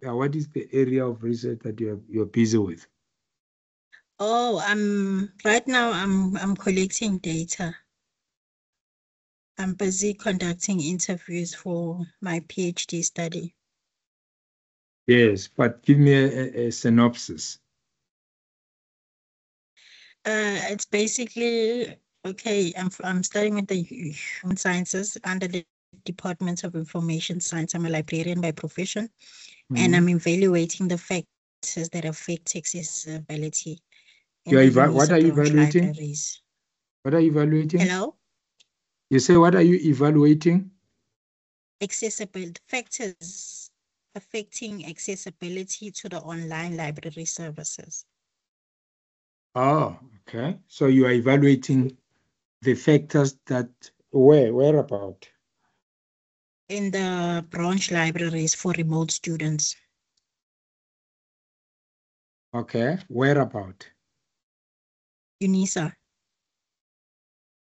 What is the area of research that you're busy with? Oh, right now I'm collecting data. I'm busy conducting interviews for my PhD study. Yes, but give me a synopsis. It's basically okay. I'm studying with the human sciences under the Department of Information Science. I'm a librarian by profession, and I'm evaluating the factors that affect accessibility in the What UNISA are you branch evaluating? libraries. What are you evaluating? Hello? You say, what are you evaluating? Accessible factors affecting accessibility to the online library services. Oh, okay. So you are evaluating the factors that where about? In the branch libraries for remote students. Okay, where about? UNISA.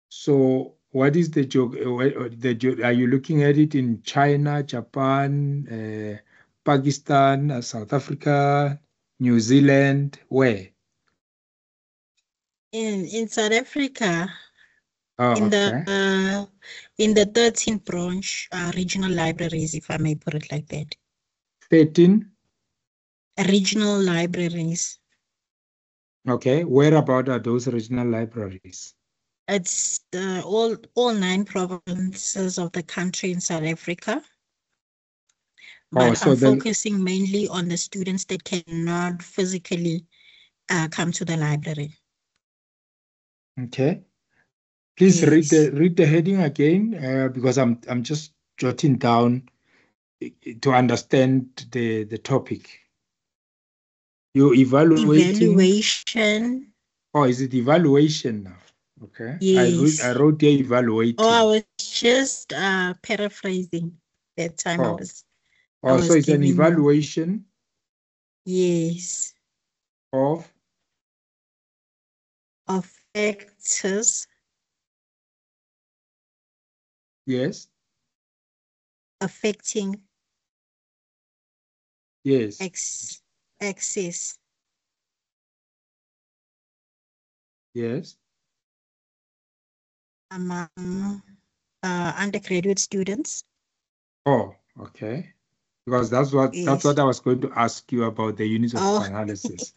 So what is are you looking at it in China, Japan, Pakistan, South Africa, New Zealand? Where? In South Africa, Oh, in the okay. uh, in the 13th branch regional libraries, if I may put it like that. 13. Regional libraries. Okay, where about are those regional libraries? It's all 9 provinces of the country in South Africa. Oh, But so I'm the focusing mainly on the students that cannot physically come to the library. okay. Please Yes. read the heading again, because I'm just jotting down to understand the topic. You're evaluating. Evaluation. Oh, is it evaluation now? Okay. I Yes. wrote there Oh, I evaluating. was just paraphrasing that time Oh, I so was it's an giving you. evaluation Yes. of Of factors yes, affecting yes, access yes. among undergraduate students. Oh, okay. Because that's Yes. what I was going to ask you about the units of Oh, analysis.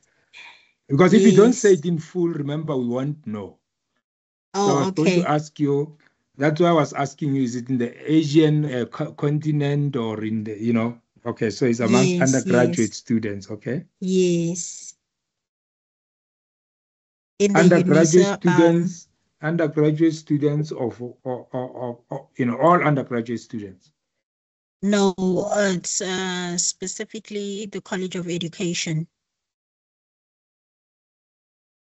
Because if you don't say yes. it in full, remember, we won't know. So I Oh, was going to okay. ask you, that's why I was asking you, is it in the Asian continent or in the, okay, so it's amongst Yes, undergraduate yes, students, okay? yes. In the Undergraduate UNISA, students, undergraduate students all undergraduate students. no, it's specifically the College of Education.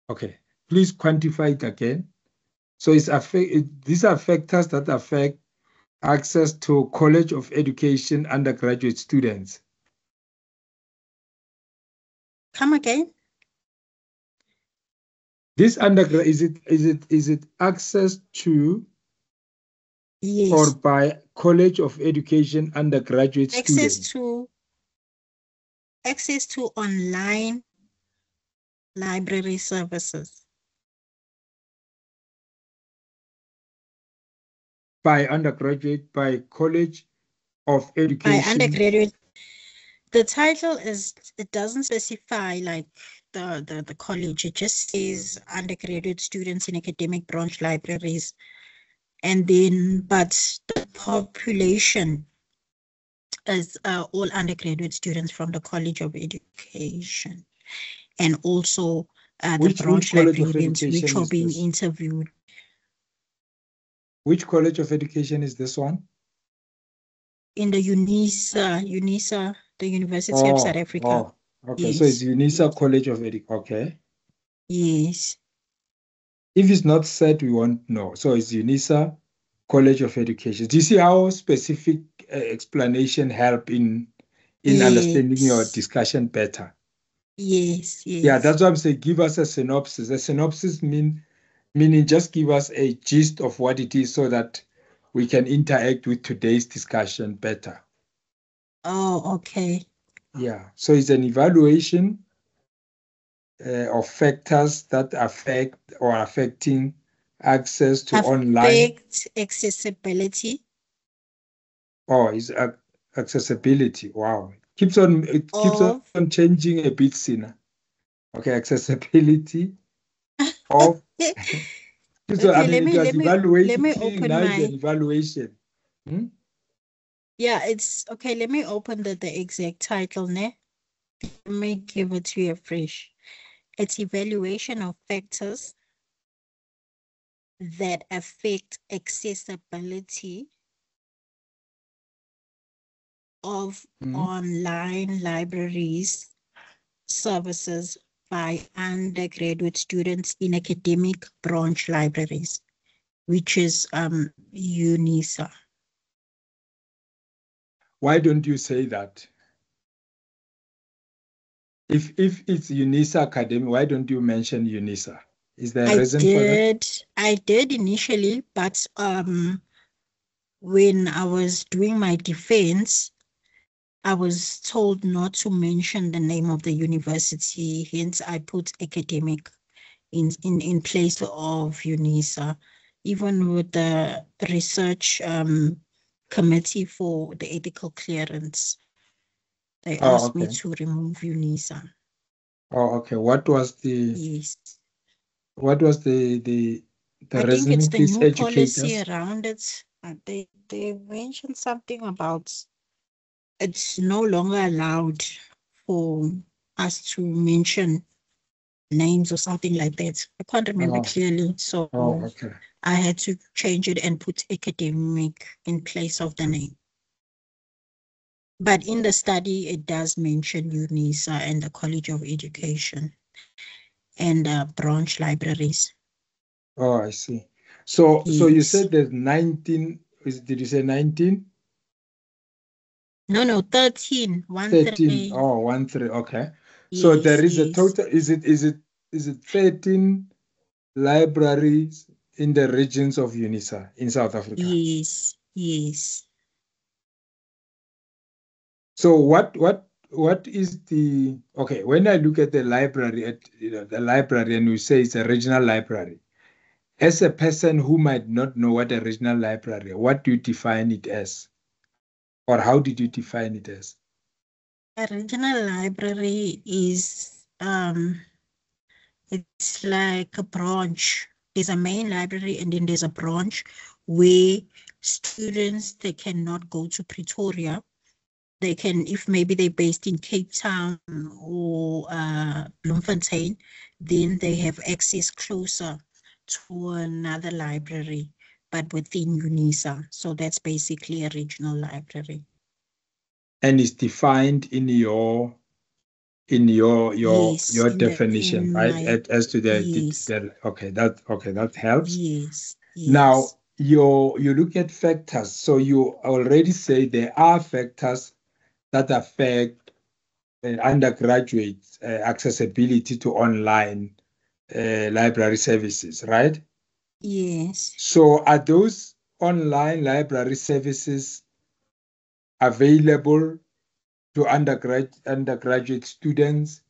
Okay, please quantify it again. So these are factors that affect access to College of Education undergraduate students. Come again? This undergrad is it access to or Yes. by College of Education undergraduate Access students? to access to online library services. By College of By Education. undergraduate, the title is, it doesn't specify like the college. It just says undergraduate students in academic branch libraries. And then, but the population is all undergraduate students from the College of Education, and also the Which branch College of librarians which Education are is being this? interviewed. Which College of Education is this one? In the UNISA, the University of South Oh, Africa. oh, okay. So it's Yes, UNISA College of Education. Okay. yes, If it's not said, we won't know. So it's UNISA College of Education. Do you see how specific explanation help in understanding your yes, discussion better? yes, Yeah, yes. that's what I'm saying. Give us a synopsis. A synopsis meaning just give us a gist of what it is so that we can interact with today's discussion better. Oh, okay. Yeah, so it's an evaluation of factors that affect or affecting access to online. Affect accessibility Oh, it's accessibility. Wow, it keeps of on changing a bit, Sina. Okay, accessibility of. So I okay, mean, it was let me evaluating. open Now it's my an evaluation. Hmm? yeah, it's okay. Let me open the exact title, ne? Let me give it to you fresh. It's evaluation of factors that affect accessibility of Hmm? online libraries services by undergraduate students in academic branch libraries, which is UNISA. Why don't you say that? If it's UNISA Academy, why don't you mention UNISA? Is there a reason for that? I did initially, but when I was doing my defense, I was told not to mention the name of the university. Hence, I put academic in place of UNISA. Even with the research committee for the ethical clearance, they Oh, asked me okay. to remove UNISA. Oh, okay. Yes. What was the I think it's reasoning? the Please new educate policy us. around it. They mentioned something about it's no longer allowed for us to mention names or something like that. I can't remember Oh, clearly. So okay. I had to change it and put academic in place of the name. But in the study, it does mention UNISA and the College of Education and branch libraries. Oh, I see. So you Yes. said there's 19, did you say 19? No, 13. 13. 13. Oh, 1 3. Okay. So there Yes, is a yes. total, is it 13 libraries in the regions of UNISA in South Africa? Yes, yes. So what is the okay, when I look at the library the library and we say it's a regional library, as a person who might not know what a regional library, what do you define it as? Or how did you define it as? A regional library is it's like a branch. There's a main library and then there's a branch where students they cannot go to Pretoria. They can, if maybe they're based in Cape Town or Bloemfontein, then they have access closer to another library, but within UNISA. So that's basically a regional library. And it's defined in your Yes, definition, in right? my As to yes, okay, that helps. yes, Now yes, you look at factors. So you already say there are factors that affect undergraduate accessibility to online library services, right? yes, So are those online library services available to undergraduate students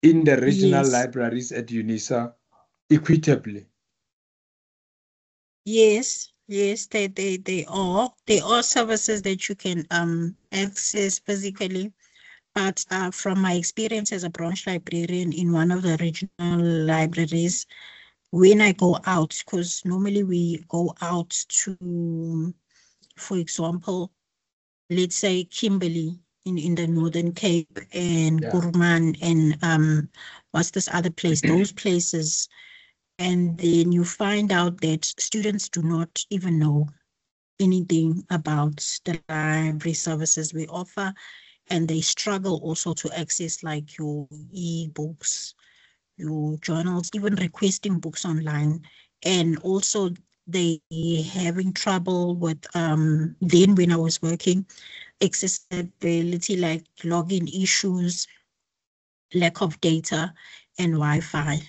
in the regional yes. libraries at UNISA equitably? Yes, yes, they are services that you can access physically. But from my experience as a branch librarian in one of the regional libraries, when I go out, because normally we go out to, for example, let's say Kimberley in the Northern Cape and Yeah. Kuruman and what's this other place? Those places. And then you find out that students do not even know anything about the library services we offer, and they struggle also to access like your e-books, your journals, even requesting books online. And also they having trouble with then when I was working, accessibility like login issues, lack of data and Wi-Fi.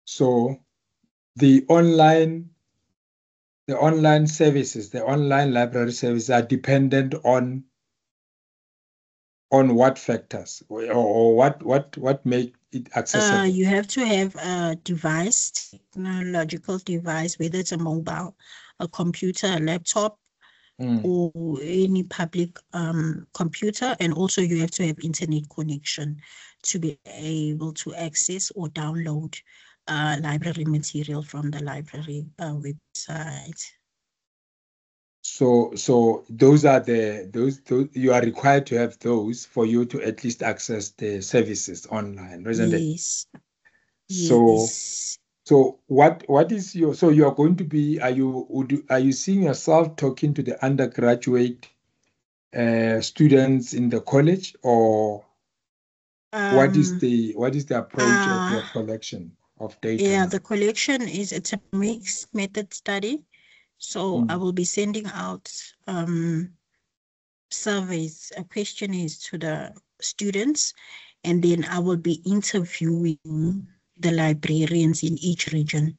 So the online services, the online library services are dependent on On what factors, or what make it accessible? You have to have a device, technological device, whether it's a mobile, a computer, a laptop, or any public computer, and also you have to have internet connection to be able to access or download library material from the library website. So those are those you are required to have those for you to at least access the services online, isn't it? Yes. So Yes. so what is your, so you are going to be, are you seeing yourself talking to the undergraduate students in the college, or what is the approach of your collection of data? Yeah, the collection it's a mixed method study. So I will be sending out surveys, questionnaires to the students, and then I will be interviewing the librarians in each region.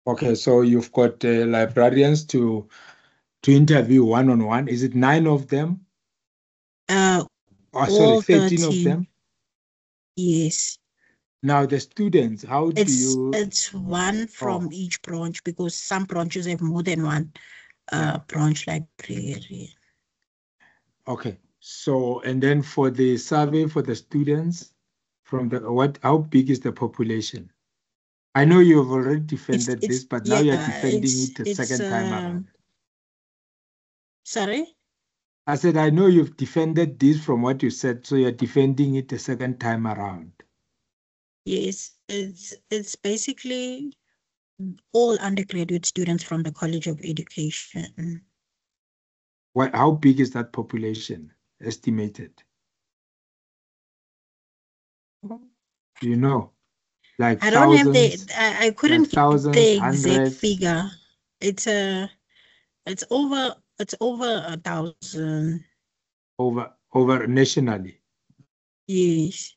Okay, so you've got librarians to interview one-on-one. Is it 9 of them? Sorry, 13 of them? Yes. Now the students, how do you? It's one from each branch, because some branches have more than one branch librarian. Okay, so and then for the survey for the students, from the how big is the population? I know you've already defended this, but now you're defending it the second time around. Sorry? I said, I know you've defended this from what you said, so you're defending it the second time around. Yes, it's basically all undergraduate students from the College of Education. How big is that population estimated? Do you know? Like I don't thousands, have I couldn't like thousands, get the exact hundreds? figure. It's over 1,000. Over nationally. Yes.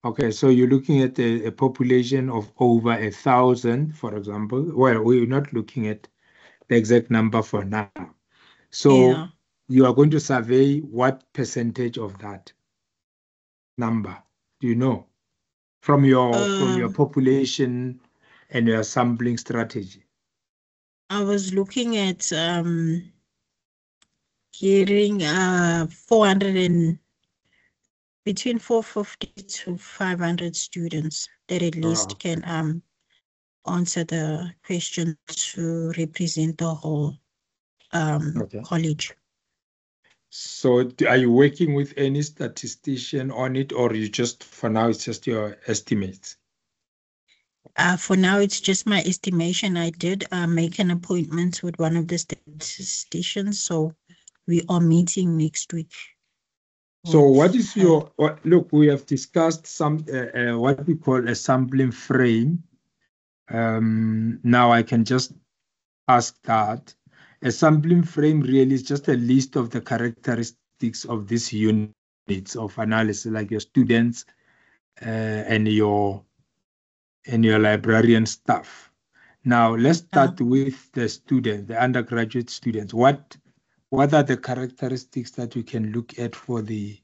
Okay, so you're looking at a population of over 1,000, for example. Well, we're not looking at the exact number for now. So you are going to survey what percentage of that number? Do you know? From your population and your sampling strategy. I was looking at getting 400 and between 450 to 500 students that at least can answer the question to represent the whole college. So are you working with any statistician on it, or you just, for now, it's just your estimates? For now, it's just my estimation. I did make an appointment with one of the statisticians, so we are meeting next week. So what is your, look, we have discussed some, what we call a sampling frame. Now I can just ask that. A sampling frame really is just a list of the characteristics of these units of analysis, like your students and your librarian staff. Now let's start with the students, the undergraduate students. What are the characteristics that you can look at for the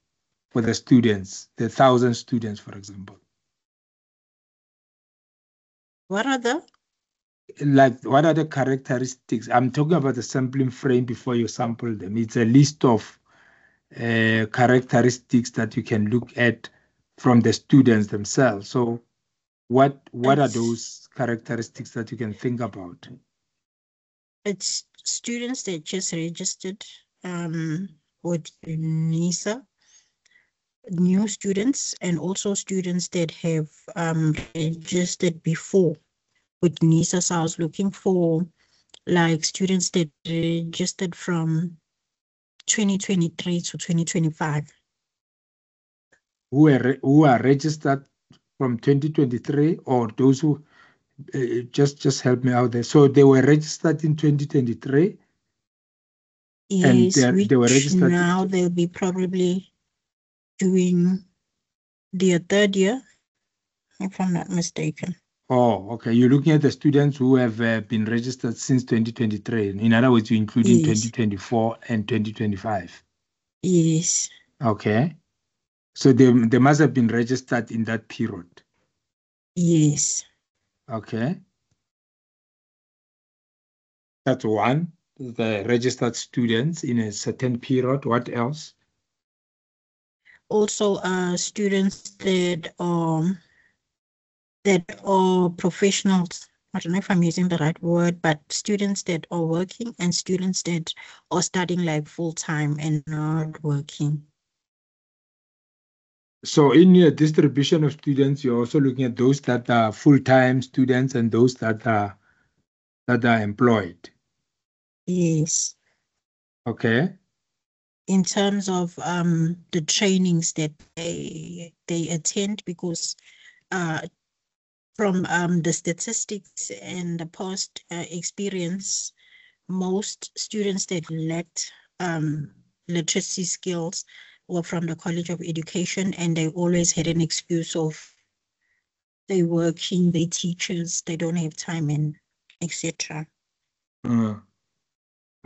students, the 1,000 students, for example? What are the? What are the characteristics? I'm talking about the sampling frame before you sample them. It's a list of characteristics that you can look at from the students themselves. So what are those characteristics that you can think about? It's students that just registered with NISA, new students, and also students that have registered before with NISA. So I was looking for like students that registered from 2023 to 2025. Who are registered from 2023, or those who just help me out there. So they were registered in 2023. Yes, and they were registered. Now they'll be probably doing their third year, if I'm not mistaken. Oh, okay. You're looking at the students who have been registered since 2023. In other words, you're including 2024 and 2025. Yes. Okay. So they must have been registered in that period. Yes. Okay. That's one, the registered students in a certain period. What else? Also, students that are professionals. I don't know if I'm using the right word, but students that are working and students that are studying like full time and not working. So in your distribution of students, you're also looking at those that are full-time students and those that are employed. Yes. Okay. In terms of the trainings that they attend, because from the statistics and the past experience, most students that lacked literacy skills were from the College of Education, and they always had an excuse of they working, they teachers, they don't have time, and etc.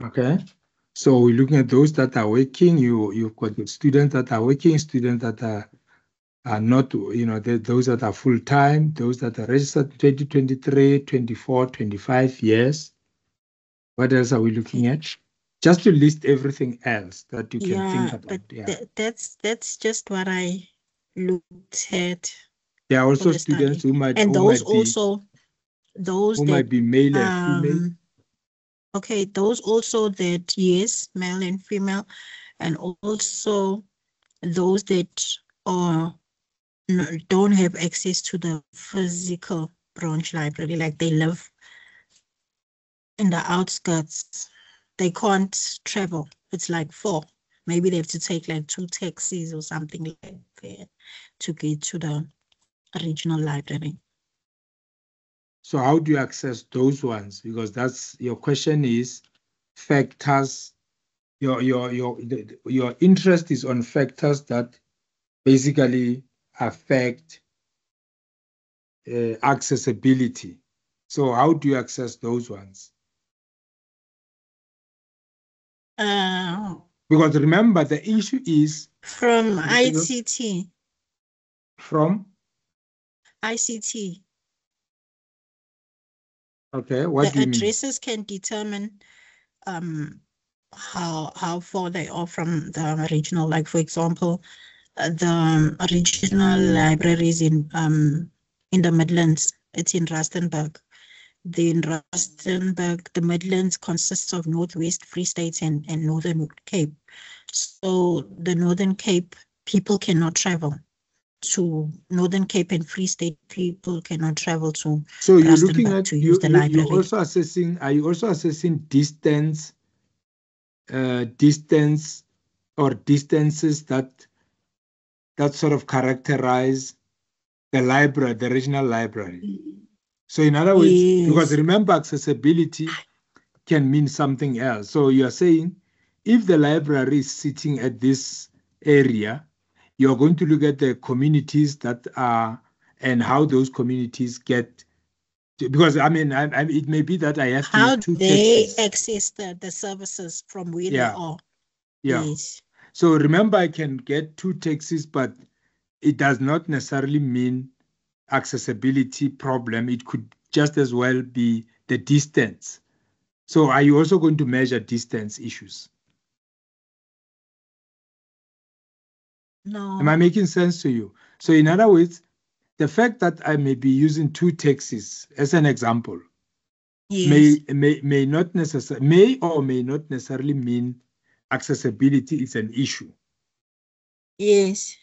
Okay. So we're looking at those that are working. You've got the students that are working, students that are not, those that are full-time, those that are registered 2023, 24, 25 years. What else are we looking at? Just to list everything else that you can think about. But that's just what I looked at. There are also The students study. who might And who those might be also, those who that might be male and female. Okay, those also that, yes, male and female, and also those that are don't have access to the physical branch library, like they live in the outskirts. They can't travel. It's like four. Maybe they have to take like 2 taxis or something like that to get to the regional library. So how do you access those ones? Because that's your question is factors. Your interest is on factors that basically affect accessibility. So how do you access those ones? Because remember, the issue is from ICT. From ICT. Okay, what do you mean? The addresses can determine how far they are from the regional. Like, for example, the regional libraries in the Midlands, it's in Rustenburg. In Rustenburg, the Midlands consists of Northwest, Free State, and Northern Cape. So the Northern Cape people cannot travel to Northern Cape, and Free State people cannot travel to. So you're Rustenburg looking at to use the library. you're also assessing. Are you also assessing distance? Distance or distances that sort of characterize the library, the regional library. So in other words, because remember, accessibility can mean something else. So you are saying if the library is sitting at this area, you're going to look at the communities that are and how those communities get. Because I mean, it may be that I have to how use 2 they taxis. access the services from where they are. Yeah. Yes. So remember, I can get 2 taxis, but it does not necessarily mean accessibility problem. It could just as well be the distance. So are you also going to measure distance issues? No. Am I making sense to you? So in other words, the fact that I may be using 2 taxis as an example yes. may not necessarily may or may not necessarily mean accessibility is an issue. Yes.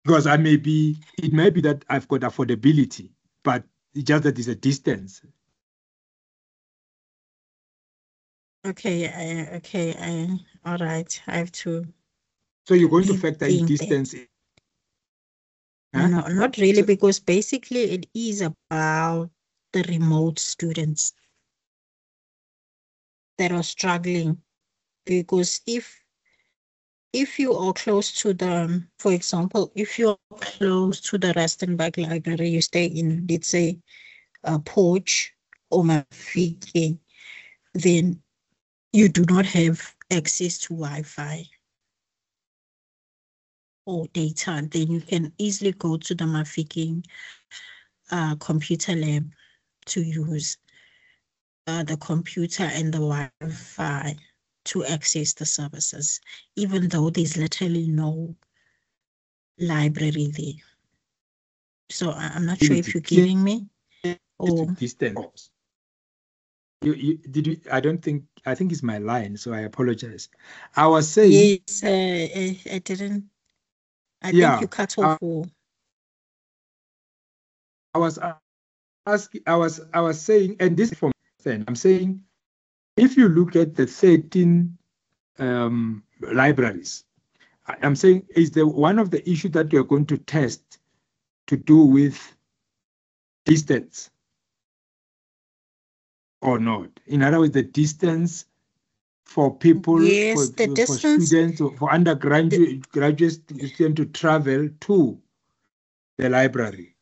Because it may be that I've got affordability, but it's just that it's a distance. Okay, all right. I have to. So you're going to factor in distance. Huh? No, not really, because basically it is about the remote students that are struggling. Because if you are close to the, for example, if you're close to the Rustenburg Library, you stay in, let's say, a Porch or Mafike, then you do not have access to Wi-Fi. or data, then you can easily go to the Mafikeng computer lab to use the computer and the Wi-Fi to access the services, even though there's literally no library there. So I'm not sure if you're getting me. Or distance. I don't think, I think it's my line, so I apologize. I was saying. Yes, I didn't. I think you cut off. I was asking, I was saying, and this from I'm saying, if you look at the 13 libraries, I'm saying, is the one of the issues that you're going to test to do with distance or not? In other words, the distance for people, yes, the distance, for students, or for graduate students to travel to the library.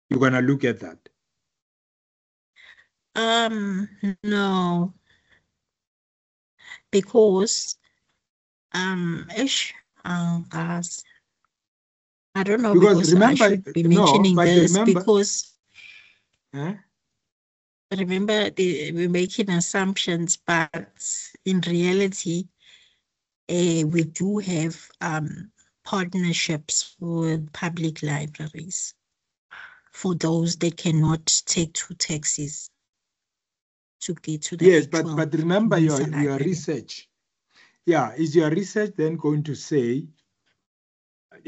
You're going to look at that? No, because guys, I don't know, because remember, I should be mentioning this because remember we're making assumptions, but in reality, we do have partnerships with public libraries for those that cannot take 2 taxis to get to the yes, but remember your research. Yeah, is your research then going to say?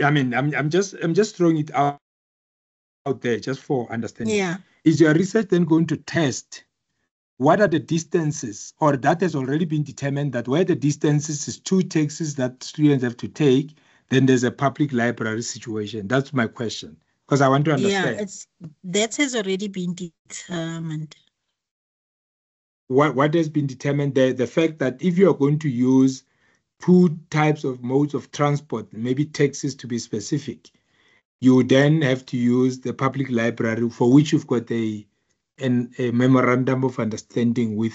I mean, I'm just throwing it out there just for understanding. Yeah. Is your research then going to test what are the distances, or that has already been determined that where the distances is 2 taxis that students have to take, then there's a public library situation? That's my question, because I want to understand. Yeah, that has already been determined. What has been determined? The fact that if you are going to use 2 types of modes of transport, maybe taxis to be specific, you then have to use the public library, for which you've got a memorandum of understanding with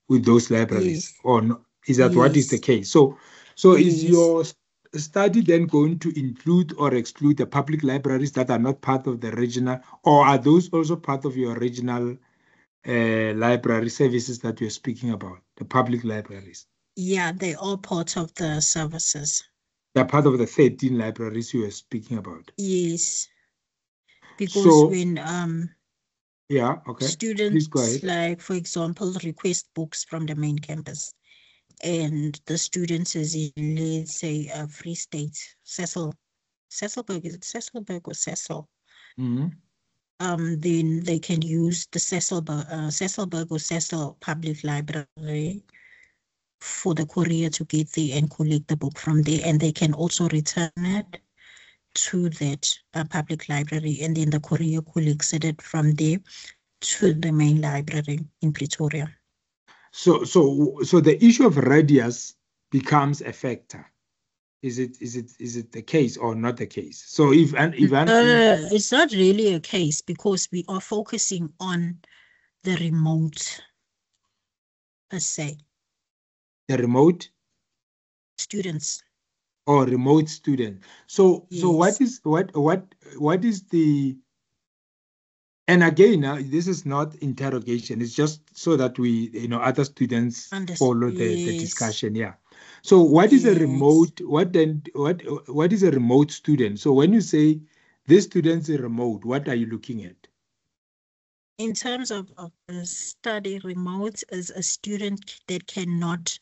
those libraries. Yes. Or not? Is that what is the case? So is your study then going to include or exclude the public libraries that are not part of the regional, or are those also part of your regional library services that you're speaking about, the public libraries? Yeah, they're all part of the services. They're part of the 13 libraries you were speaking about. Yes. Because when yeah, okay, students, like for example, request books from the main campus, and the students is in, let's say, a Free State, Sasolburg, is it Sasolburg or Cecil? Mm-hmm. Then they can use the Sasolburg or Cecil Public Library for the courier to get there and collect the book from there, and they can also return it to that public library, and then the courier collects it from there to the main library in Pretoria. So the issue of radius becomes a factor. Is it the case or not the case? So it's not really a case, because we are focusing on the remote per se. The remote students. Or remote student. So yes. So what is the, and again, this is not interrogation, it's just so that we, other students follow the discussion. Yeah. So what is a remote, what is a remote student? So when you say this student's a remote, what are you looking at? In terms of the study, remote is a student that cannot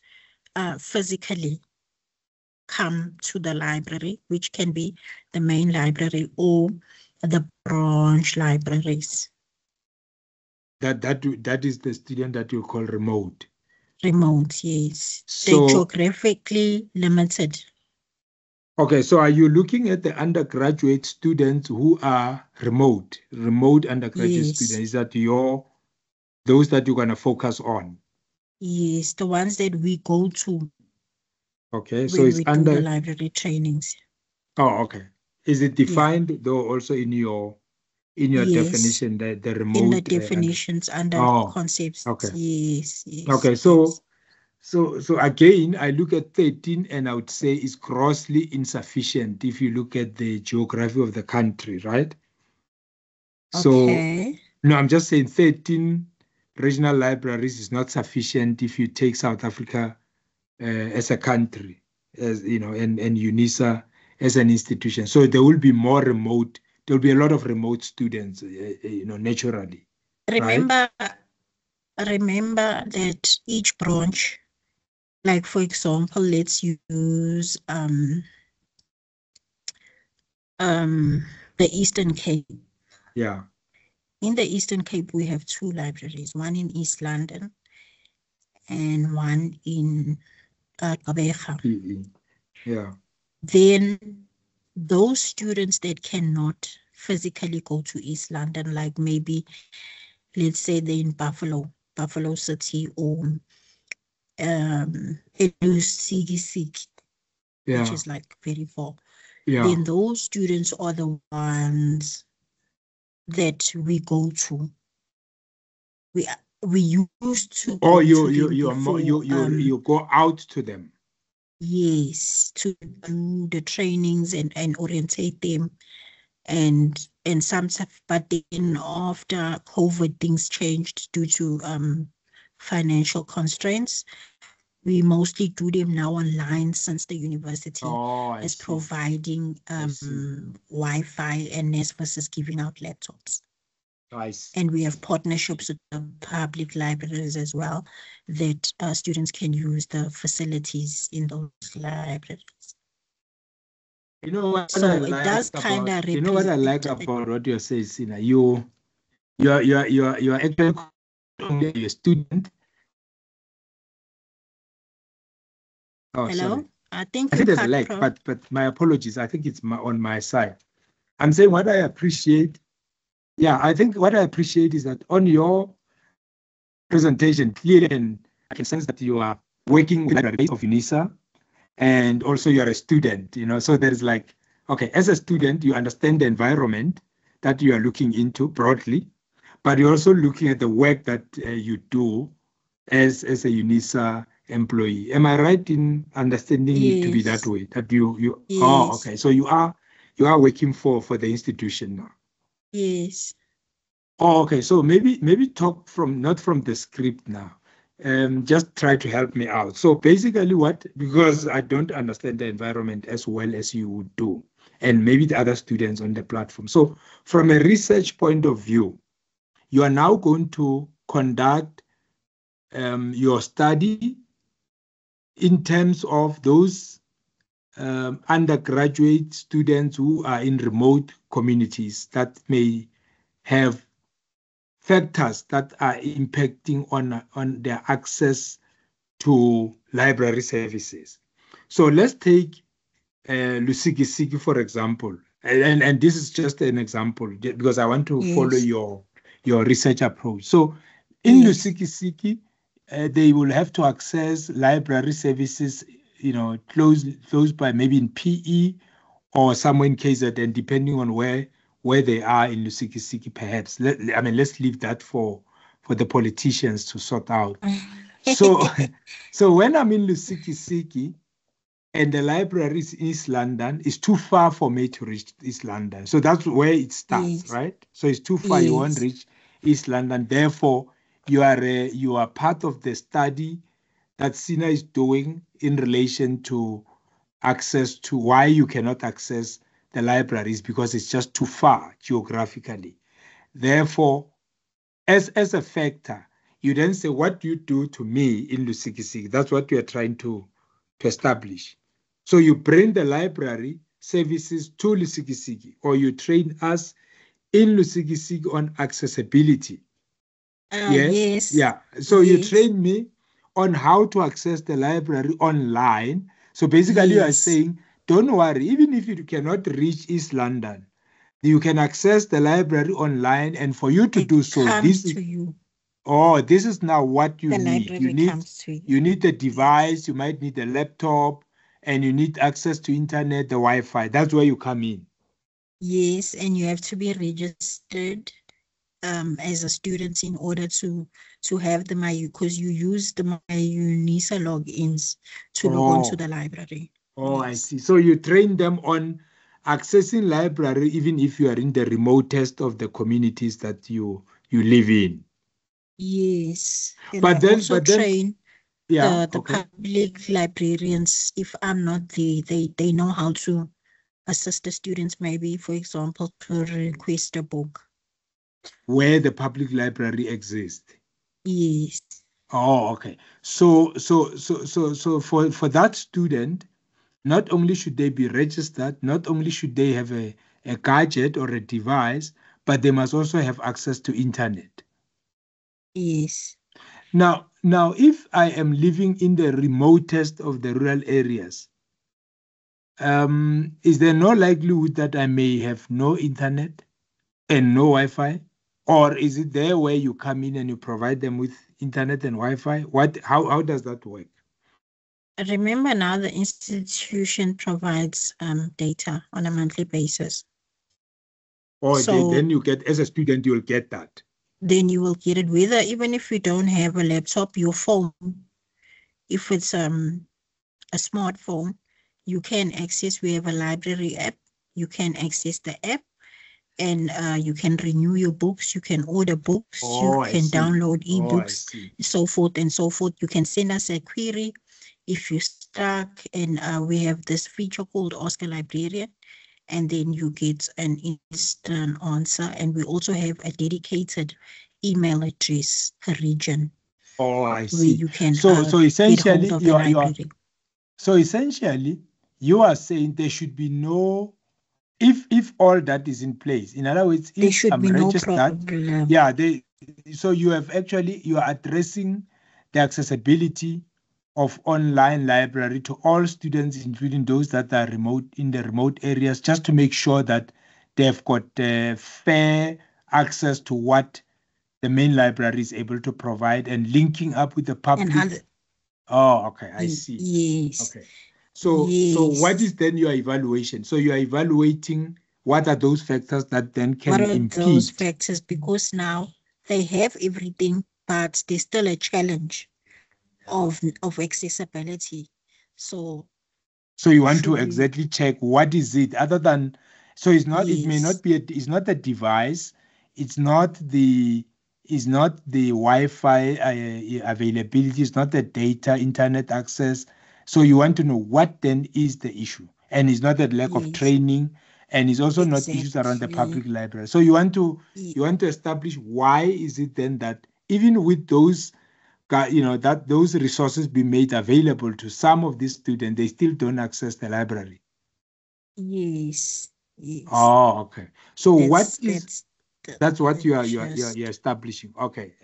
physically come to the library, which can be the main library or the branch libraries. That is the student that you call remote. Remote, yes. So, they're geographically limited. Okay, so are you looking at the undergraduate students who are remote undergraduate students? Is that those that you're going to focus on? Yes, the ones that we go to. Okay, so it's under the library trainings. Oh, okay. Is it defined though also in your definition, the remote? In the definitions under concepts. Okay. Yes. Okay, so So again, I look at 13 and I would say it's grossly insufficient if you look at the geography of the country, right? So, Okay. no, I'm just saying 13 regional libraries is not sufficient if you take South Africa as a country, as you know, and UNISA as an institution. So there will be more remote, there will be a lot of remote students, naturally, right? Remember that each branch, like for example, let's use the Eastern Cape. Yeah. In the Eastern Cape, we have 2 libraries, one in East London and one in Gqeberha. Yeah. Then those students that cannot physically go to East London, like maybe, let's say they're in Buffalo City, or Elusikisiki, which is like very far. Yeah. Then those students are the ones that we go to. We used to go to them before, you go out to them. Yes, to do the trainings and orientate them and some stuff. But then after COVID, things changed due to financial constraints. We mostly do them now online, since the university is providing Wi-Fi and NSFAS is giving out laptops. And we have partnerships with the public libraries as well, that students can use the facilities in those libraries. You know what So it does kind of represent. You know what I like about what you're saying, Sina? You are actually only a student. Oh, hello? sorry. I think there's a lag, but my apologies. I think it's on my side. I'm saying what I appreciate. Yeah, I think what I appreciate is that on your presentation, clearly, and I can sense that you are working with the base of UNISA, and also you're a student, so there's like, okay, as a student, you understand the environment that you are looking into broadly, but you're also looking at the work that you do as a UNISA employee. Am I right in understanding it to be that way? That you yes. Oh, okay. So you are working for the institution now. Yes. Oh, okay. So maybe talk not from the script now. Just try to help me out. So basically because I don't understand the environment as well as you would do, and maybe the other students on the platform. So from a research point of view, you are now going to conduct your study in terms of those undergraduate students who are in remote communities that may have factors that are impacting on their access to library services. So let's take Lusikisiki, for example. And this is just an example because I want to follow your research approach. So in Lusikisiki, they will have to access library services, close by, maybe in PE or somewhere in KZN, depending on where they are in Lusikisiki, perhaps. Let's leave that for the politicians to sort out. So when I'm in Lusikisiki and the library is in East London, it's too far for me to reach East London. So that's where it starts, right? So it's too far, you won't reach East London. Therefore, you are part of the study that Sina is doing in relation to access to why you cannot access the libraries, because it's just too far geographically. Therefore, as a factor, you then say, what do you do to me in Lusikisiki? That's what you are trying to establish. So you bring the library services to Lusikisiki, or you train us in Lusikisiki on accessibility. Yes. Yeah. So you train me on how to access the library online. So basically, you are saying, don't worry, even if you cannot reach East London, you can access the library online, and for you to do so, this is now what you need. You need the device, you might need a laptop, and you need access to internet, the Wi-Fi. That's where you come in. Yes, and you have to be registered as a student in order to have the because you use the MyUNISA logins to log on to the library. Oh, I see. So you train them on accessing library even if you are in the remotest of the communities that you live in. Yes. And But I then, also train yeah, the public librarians. If I'm not there, they know how to assist the students, maybe, for example, to request a book. Where the public library exists. Yes. Oh, okay. So for that student, not only should they be registered, not only should they have a gadget or a device, but they must also have access to internet. Yes. Now, if I am living in the remotest of the rural areas, is there no likelihood that I may have no internet and no Wi-Fi? Or is it there where you come in and you provide them with internet and Wi-Fi? How does that work? Remember now the institution provides data on a monthly basis. Or then you get, as a student, you'll get that. Then you will get it, whether even if you don't have a laptop, your phone, if it's a smartphone, you can access. We have a library app. You can access the app, and you can renew your books. You can order books. You can download ebooks, so forth and so forth. You can send us a query if you're stuck, and we have this feature called Ask a Librarian, and then you get an instant answer. And we also have a dedicated email address per region. Oh, I see. Where you can so essentially, get hold of the library. So essentially, you are saying there should be no, if all that is in place. In other words, if there should I'm be registered, no problem. Yeah, so you are addressing the accessibility of online library to all students, including those that are in the remote areas, just to make sure that they've got fair access to what the main library is able to provide, and linking up with the public. Oh, okay, I see. Yes. Okay. So what is then your evaluation? So you are evaluating what are those factors that then can impede? What are those factors? Because now they have everything, but there's still a challenge of accessibility. So you want to exactly check what is it, other than, so it's not, it may not be, it's not the device, it's not the Wi-Fi availability, it's not the data, internet access. So you want to know what then is the issue, and it's not that lack of training, and it's also not issues around the public library. So you want to establish why is it then that even with those, that those resources be made available to some of these students, they still don't access the library. Yes. Oh, okay. So that's what you are establishing. Okay.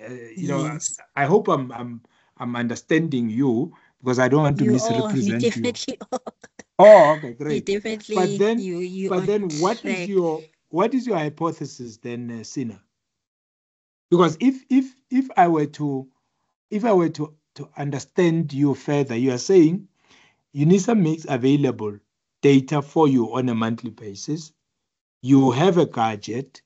I hope I'm understanding you, because I don't want to misrepresent you. Definitely are. Oh, okay, great. You definitely, but then what is your hypothesis then, Sina? Because if I were to understand you further, you are saying UNISA makes available data for you on a monthly basis. You have a gadget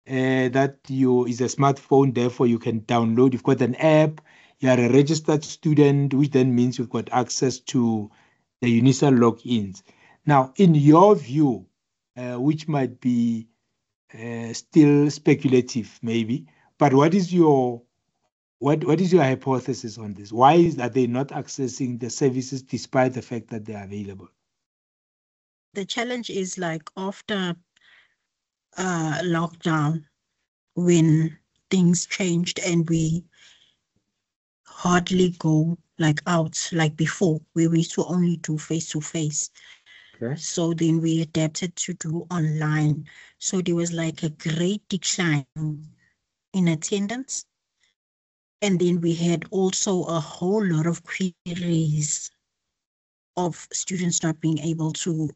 that is a smartphone, therefore you can download. You've got an app. You are a registered student, which then means you've got access to the UNISA logins. Now, in your view, which might be still speculative, maybe, but what is your hypothesis on this? Why are they not accessing the services despite the fact that they are available? The challenge is like after lockdown, when things changed and we hardly go out like before, where we used to only do face-to-face. Okay. So then we adapted to do online. So there was like a great decline in attendance. And then we had also a whole lot of queries of students not being able to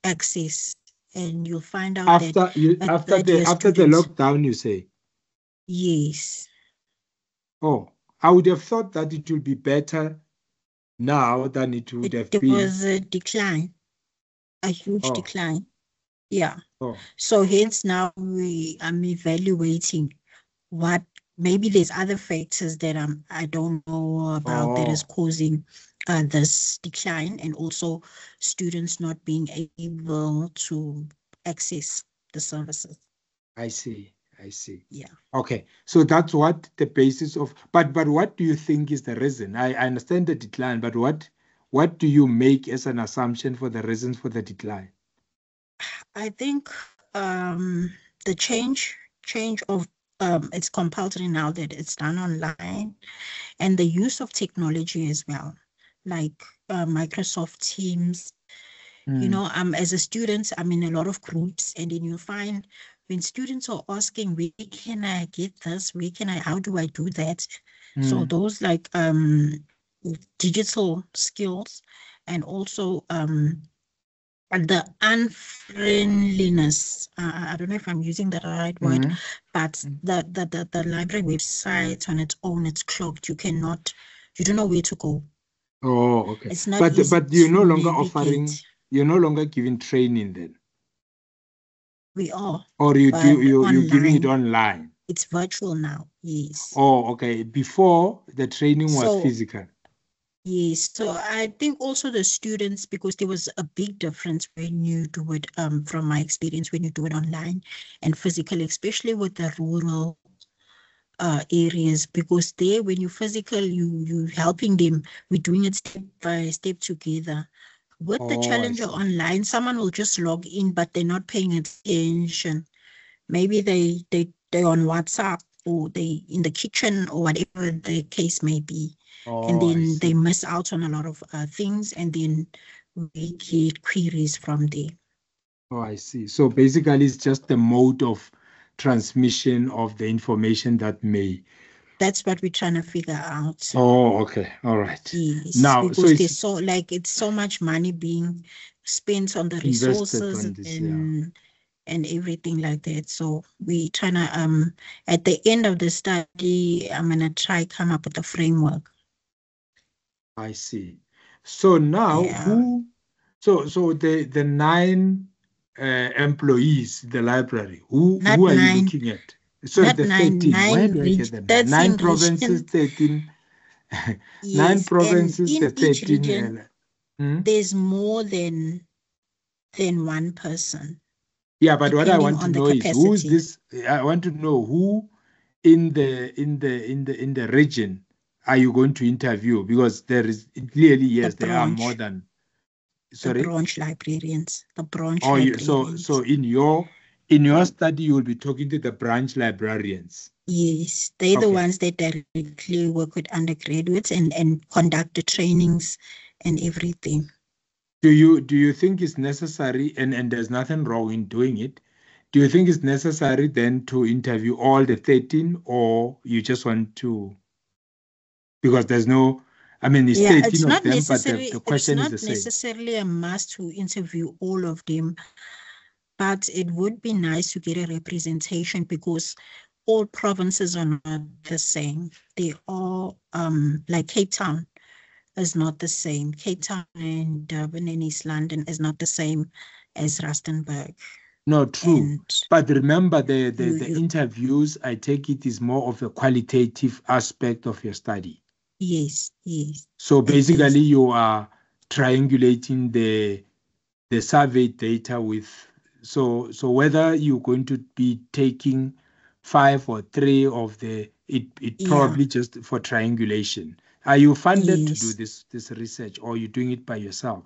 access. And you'll find out after the lockdown, you say? Yes. Oh, I would have thought that it would be better now than it would have been. There was a decline, a huge decline. Yeah. Oh, So hence now I'm evaluating what maybe there's other factors that I don't know about that is oh, causing this decline, and also students not being able to access the services. I see. I see. Yeah. Okay, so that's what the basis of, but what do you think is the reason? I understand the decline, but what do you make as an assumption for the reasons for the decline? I think the change of it's compulsory now that it's done online, and the use of technology as well, like Microsoft Teams. As a student, I'm in a lot of groups, and then you find when students are asking, where can I get this? How do I do that? So Mm. those like digital skills, and also the unfriendliness. I don't know if I'm using the right word, Mm. but the library website on its own, it's clogged. You don't know where to go. Oh, okay. It's not But easy you're to no longer offering, navigate. you're no longer giving training then, We are, or you do but you're giving it online. online. It's virtual now. Yes. Oh, okay. Before the training was So physical. yes, so I think also the students, because there was a big difference when you do it, from my experience, when you do it online and physically, especially with the rural areas, because there, when you physical, you helping them, we're doing it step by step together. With the Oh, I challenger see. online, someone will just log in, but they're not paying attention. Maybe they're on WhatsApp, or they in the kitchen, or whatever the case may be, and Oh, I then they see. miss out on a lot of things, and then we get queries from there. Oh, I see. So basically, it's just the mode of transmission of the information that may. That's what we're trying to figure out. Oh, okay. All right. Yes, Now, so because it's there's it's so much money being spent on the invested resources on this, yeah. and everything like that. So we trying to at the end of the study, I'm gonna try come up with a framework. I see. So now, Yeah. so the nine employees, the library, Not who are you nine, looking at? Sorry, not the nine, 13. Where do I get the nine? 13 Nine provinces, regions. 13. Nine Yes, and provinces, the in each 13. region, Hmm? there's more than one person, Yeah, but what I depending want to on the know is who's capacity. this? I want to know who in the region are you going to interview? Because there is clearly, The yes, there are more branch, than, the sorry. branch librarians, the branch Oh, so librarians. in your study you will be talking to the branch librarians. Yes, they're the Okay. ones that directly work with undergraduates and conduct the trainings and everything. Do you think it's necessary, and there's nothing wrong in doing it? Do you think it's necessary then to interview all the 13, or you just want to, because there's no, I mean, it's Yeah, 13 of them, but the it's question is not the same. necessarily a must to interview all of them, but it would be nice to get a representation, because all provinces are not the same. They are like Cape Town is not the same. Cape Town and Durban and East London is not the same as Rustenburg. No, true. And But remember, the you interviews, I take it, is more of a qualitative aspect of your study. yes, yes, So it basically, is. you are triangulating the survey data with, so whether you're going to be taking 5 or 3 of it Yeah, probably just for triangulation. Are you funded to do yes. this research, or are you doing it by yourself?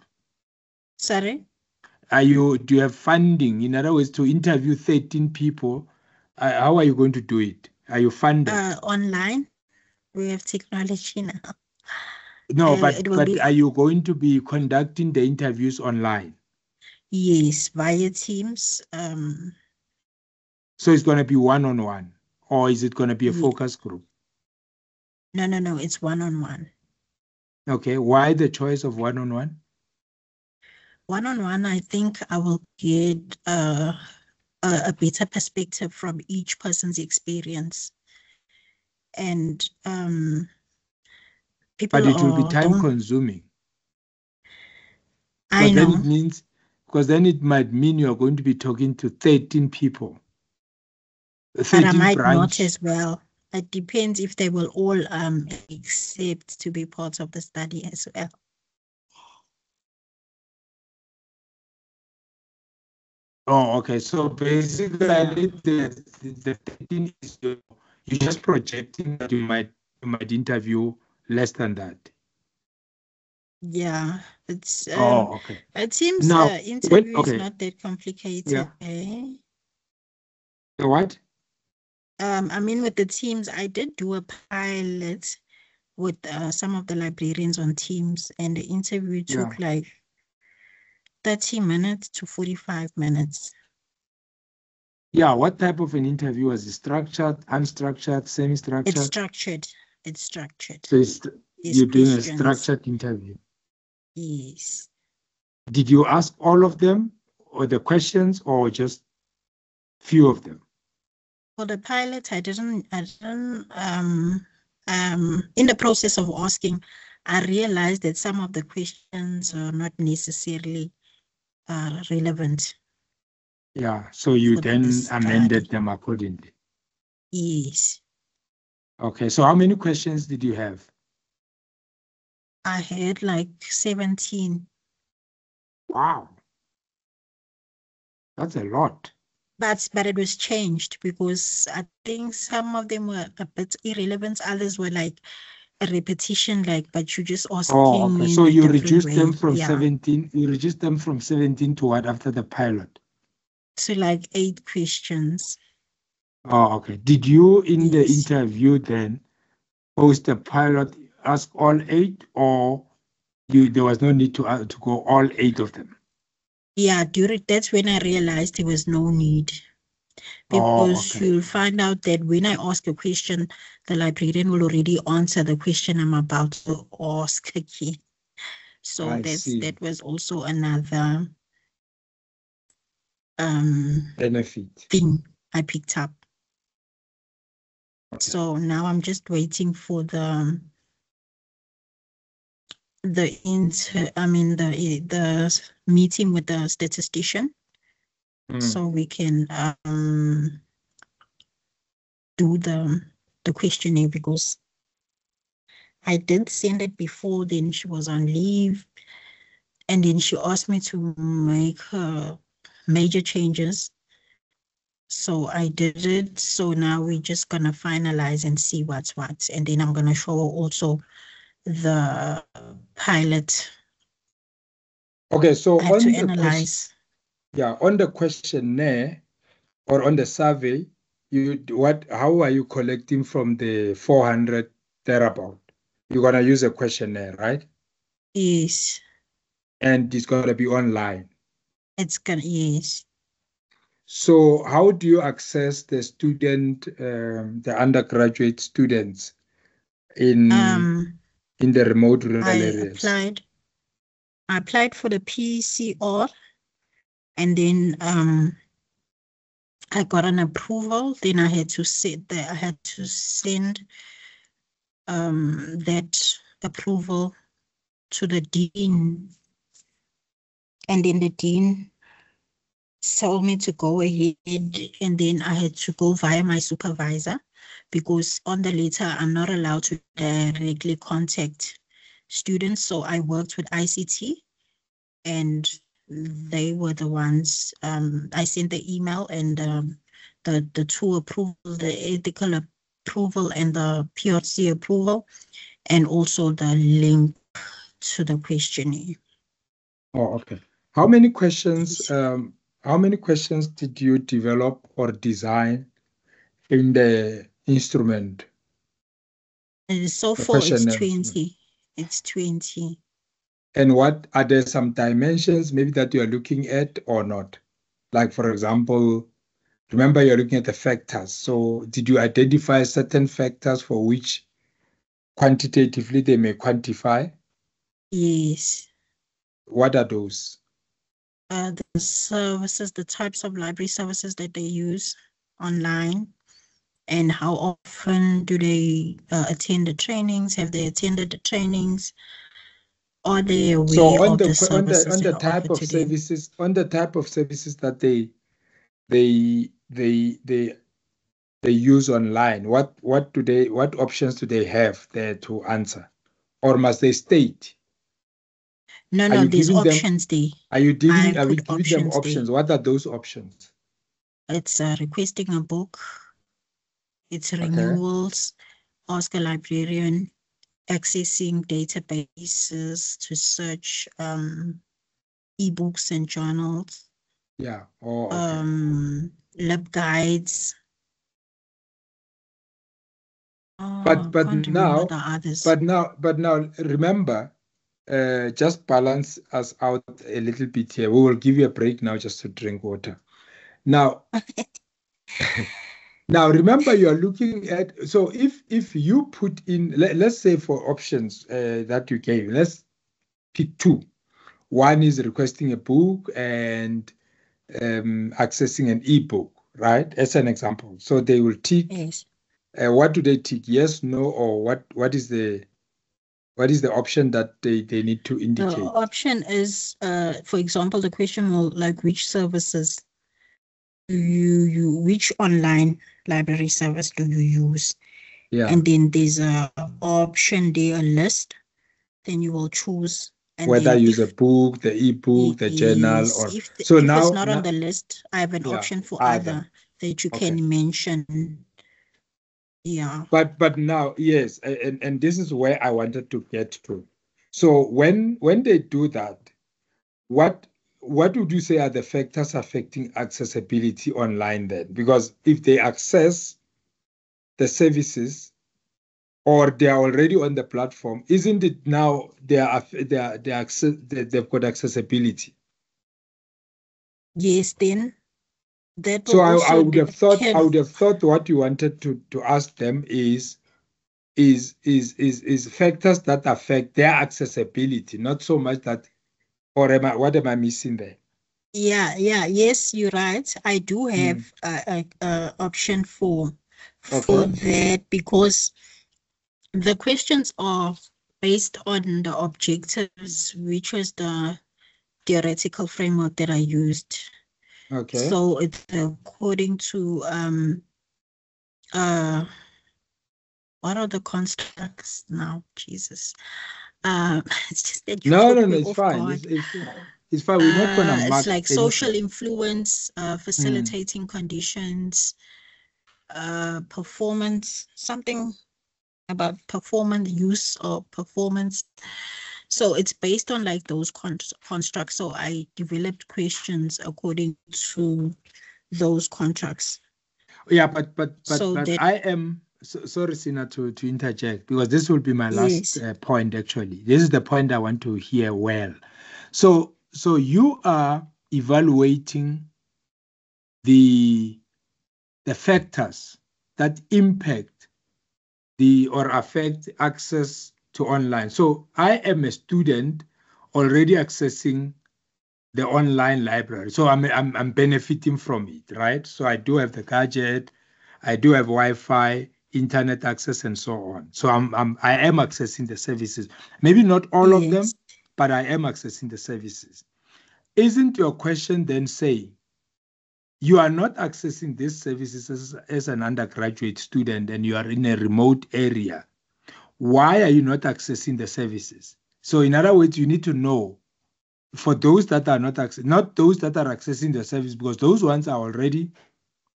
Sorry? Do you have funding, in other words, to interview 13 people? How are you going to do it? Are you funded? Online, we have technology now. No, It will but be, are you going to be conducting the interviews online? yes, via Teams. So it's going to be one-on-one, or is it going to be a Ye focus group? no, it's one-on-one. Okay, why the choice of one-on-one? One-on-one, I think I will get a better perspective from each person's experience. And But people it will be are time don't consuming, I because then know. it means because then it might mean you're going to be talking to 13 people. But I 13 might not branch. as well. It depends if they will all accept to be part of the study as well. Oh, okay. So basically, the 13 is you're just projecting that you might interview less than that. Yeah, it's Oh, okay. it seems Now, interview is okay. not that complicated. Yeah. Eh? The what? I mean, with the Teams, I did do a pilot with some of the librarians on Teams, and the interview took like 30 minutes to 45 minutes. Yeah, what type of an interview was it? Structured, unstructured, semi-structured? It's structured. It's structured. So you're doing a questions. structured interview. Yes. Did you ask all of them or the questions or just few of them? For the pilot, I didn't in the process of asking, I realized that some of the questions are not necessarily relevant. Yeah, so you then this amended study. them accordingly. Yes. Okay, so how many questions did you have? I had like 17. Wow. That's a lot. But it was changed because I think some of them were a bit irrelevant. Others were like a repetition, like, but you just asking. Oh, okay. So you reduced them from Yeah. 17. You reduced them from 17 to what after the pilot? So like 8 questions. Oh, okay. Did you in the Yes. interview then post the pilot, ask all 8, or there was no need to go all 8 of them? Yeah, that's when I realized there was no need. Because you'll find out that when I ask a question, the librarian will already answer the question I'm about to ask again. So that was also another benefit thing I picked up. Okay. So now I'm just waiting for the meeting with the statistician, so we can do the questionnaire, because I did send it before, then she was on leave, and then she asked me to make major changes. So I did it. So now we're just gonna finalize and see what's what, and then I'm gonna show also the pilot. Okay, so I had to analyze. On the questionnaire or on the survey, how are you collecting from the 400 thereabout? You're gonna use a questionnaire, right? Yes. And it's gonna be online. Yes. So how do you access the the undergraduate students in the remote rural areas? I applied for the PCR, and then I got an approval. Then I had to send that approval to the dean, and then the dean told me to go ahead, and then I had to go via my supervisor, because on the letter I'm not allowed to directly contact students. So I worked with ICT, and they were the ones. I sent the email and the two approval, the ethical approval and the PRC approval, and also the link to the questionnaire. Oh, okay. How many questions? How many questions did you develop or design in the instrument? So far, it's 20. It's 20. And what are there some dimensions maybe that you are looking at or not? Like, for example, remember you're looking at the factors. So did you identify certain factors for which quantitatively they may quantify? Yes. What are those? The services, the types of library services that they use online, and how often do they attend the trainings? Have they attended the trainings? Are they aware So of the services on the that are type offered of to them? services, on the type of services that they use online, what options do they have there to answer? Or must they state? No, Are no, you there's giving them options there. are you I giving put them options options? there. What are those options? It's requesting a book, it's Okay. renewals, ask a librarian, accessing databases to search ebooks and journals, Yeah. Oh, okay. lab guides. But Can't remember the others. but now remember, just balance us out a little bit here. We will give you a break now just to drink water. Now, now remember you are looking at, so if you put in, let's say for options that you gave, let's pick two. One is requesting a book and accessing an ebook, right? As an example. So they will tick. Yes. What do they tick? Yes, no, or what is the option that they need to indicate? The option is, for example, the question will like which services which online library service do you use? Yeah. And then there's a option there, a list. Then you will choose. And whether then use a book, the ebook, the journal, or if so if now it's not on the list, I have an option for other that you can mention. Yeah. But now, yes, and this is where I wanted to get to. So when they do that, what would you say are the factors affecting accessibility online then? Because if they access the services or they are already on the platform, isn't it now they've got accessibility? Yes, then that So will I also would have thought what you wanted to ask them is factors that affect their accessibility, not so much that, or what am I missing there? Yes, you're right. I do have a option for that, because the questions are based on the objectives, which was the theoretical framework that I used. Okay. So it's according to what are the constructs now? Jesus. It's just that you No, me it's off fine. guard. It's fine. We're not gonna mark It's like anything. social influence, facilitating conditions, performance, something about performance, use or performance. So it's based on like those constructs. So I developed questions according to those contracts. Yeah, but So that, I am sorry, Sina, to interject, because this will be my last yes. point. Actually, this is the point I want to hear well. So you are evaluating the factors that impact or affect access to online. So I am a student already accessing the online library, so I'm benefiting from it, right? So I do have the gadget, I do have Wi-Fi, internet access, and so on. So I am accessing the services. Maybe not all of them, but I am accessing the services. Isn't your question then saying you are not accessing these services as an undergraduate student and you are in a remote area? Why are you not accessing the services? So in other words, you need to know, for those that are not those that are accessing the service, because those ones are already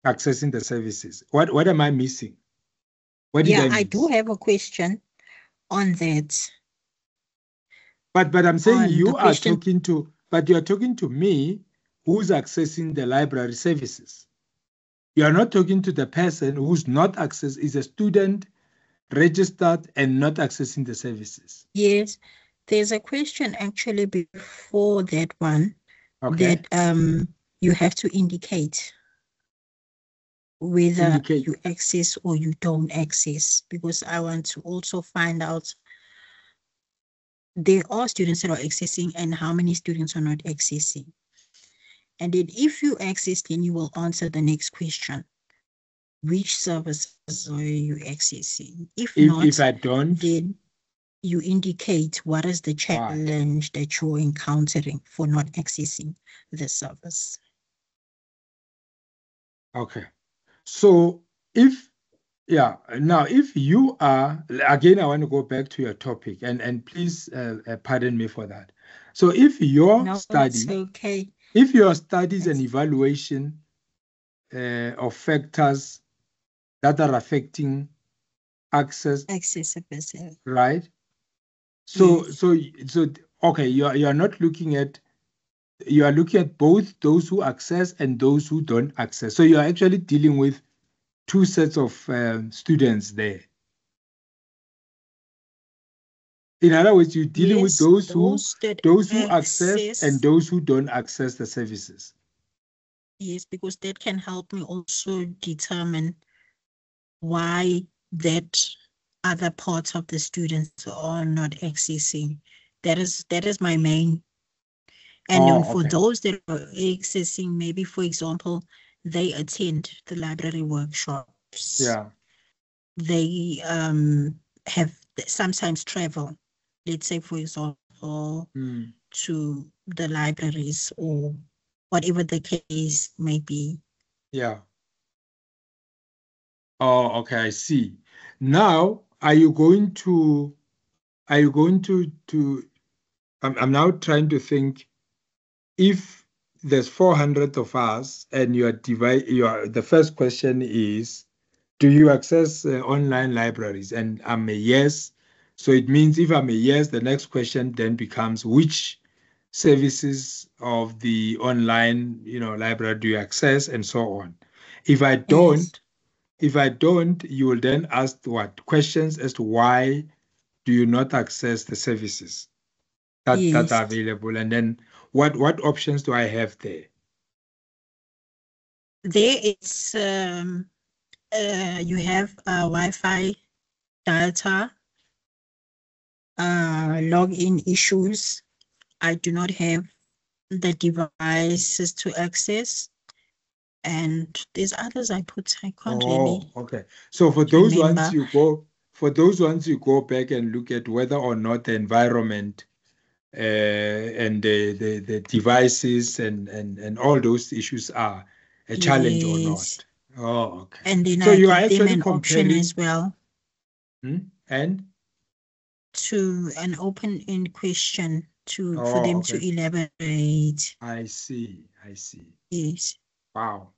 accessing the services. What am I missing? What did I miss? I do have a question on that. But I'm saying you are talking to, but you're talking to me who's accessing the library services. You are not talking to the person who's not is a student registered and not accessing the services. Yes, there's a question actually before that one, that you have to indicate whether you access or you don't access, because I want to also find out there are students that are accessing and how many students are not accessing. And then if you access, then you will answer the next question. Which services are you accessing? If not, I don't, then you indicate what is the challenge that you're encountering for not accessing the service. Okay. So now if you are, again, I want to go back to your topic and please pardon me for that. So if your study, okay. If your studies and evaluation of factors that are affecting accessibility, right? So okay, you are not looking at, you are looking at both those who access and those who don't access. So you are actually dealing with two sets of students there. In other words, you're dealing with those who access and those who don't access the services. Yes, because that can help me also determine why that other parts of the students are not accessing. That is my main. And then for those that are accessing, maybe, for example, they attend the library workshops. Yeah. They have sometimes travel, let's say, for example, to the libraries or whatever the case may be. Yeah. Oh, okay, I see. Now, are you going to I'm now trying to think, if there's 400 of us and the first question is, do you access online libraries? And I'm a yes. So it means if I'm a yes, the next question then becomes, which services of the online, library do you access, and so on. If I don't, you will then ask what questions as to why do you not access the services that are available, and then what options do I have there? There is you have Wi-Fi, data, login issues. I do not have the devices to access, and there's others I can't really. Okay. So for those ones you go back and look at whether or not the environment and the devices and all those issues are a challenge or not. Oh, okay. And then so I you are give them actually an option as well. And to an open-end question for them to elaborate. I see. Yes. Wow.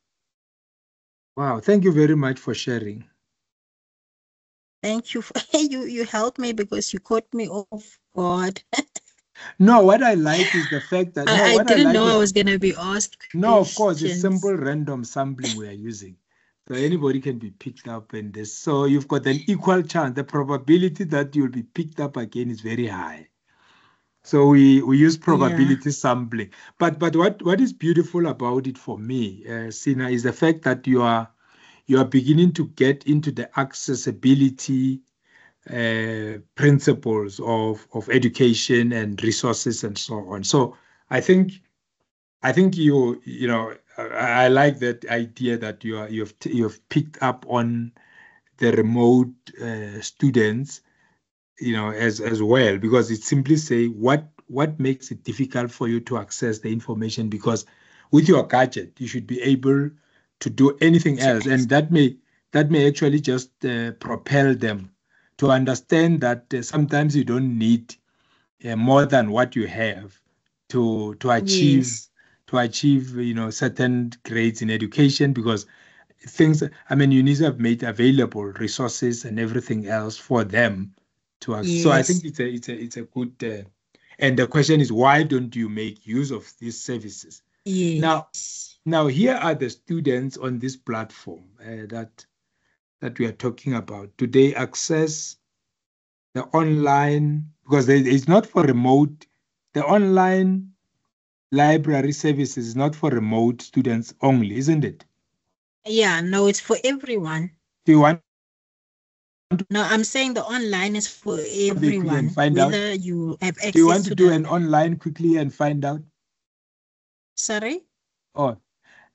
Thank you very much for sharing. Thank you. You helped me because you caught me off guard. No, what I like is the fact that I didn't know I was going to be asked questions. No, of course, it's simple random sampling we are using. So anybody can be picked up in this. So you've got an equal chance. The probability that you'll be picked up again is very high. So we use probability sampling. But what is beautiful about it for me, Sina, is the fact that you are beginning to get into the accessibility principles of education and resources and so on. So I think I like that idea that you've picked up on the remote students, as well, because it simply say what makes it difficult for you to access the information, because with your gadget you should be able to do anything else, and that may actually just propel them to understand that sometimes you don't need more than what you have to achieve certain grades in education, because you need to have made available resources and everything else for them to access. So I think it's a good and the question is, why don't you make use of these services? Now here are the students on this platform that we are talking about. Do they access the online, because it's not for remote, the online library services is not for remote students only, isn't it? Yeah, no, it's for everyone. Do you want No, I'm saying the online is for everyone. Whether you have access to. Do you want to do an online quickly and find out? Sorry? Oh,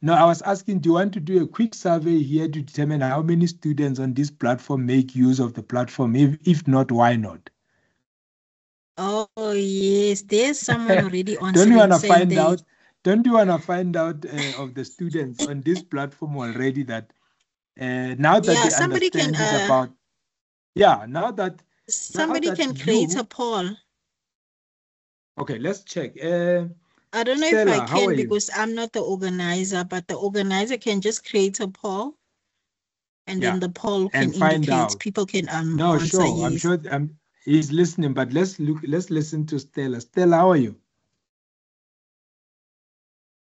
no, I was asking, do you want to do a quick survey here to determine how many students on this platform make use of the platform? If not, why not? Oh yes, there's someone already Don't you answering want to saying find they out? Don't you want to find out of the students on this platform already that now that yeah, they understand it's about now that somebody can create a poll. Okay, let's check. I don't know if I Stella, how are can you? because I'm not the organizer, but the organizer can just create a poll, and then the poll can and find indicate out. people can No, answer sure. I'm yes. sure he's listening, but let's listen to Stella. Stella, how are you?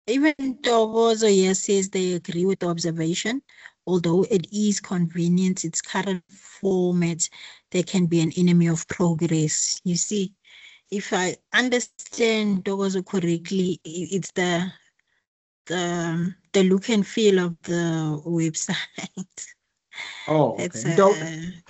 Even Togozo here says they agree with the observation. Although it is convenient, its current format, there can be an enemy of progress. You see, if I understand Togozo correctly, it's the look and feel of the website. Oh, okay. It's a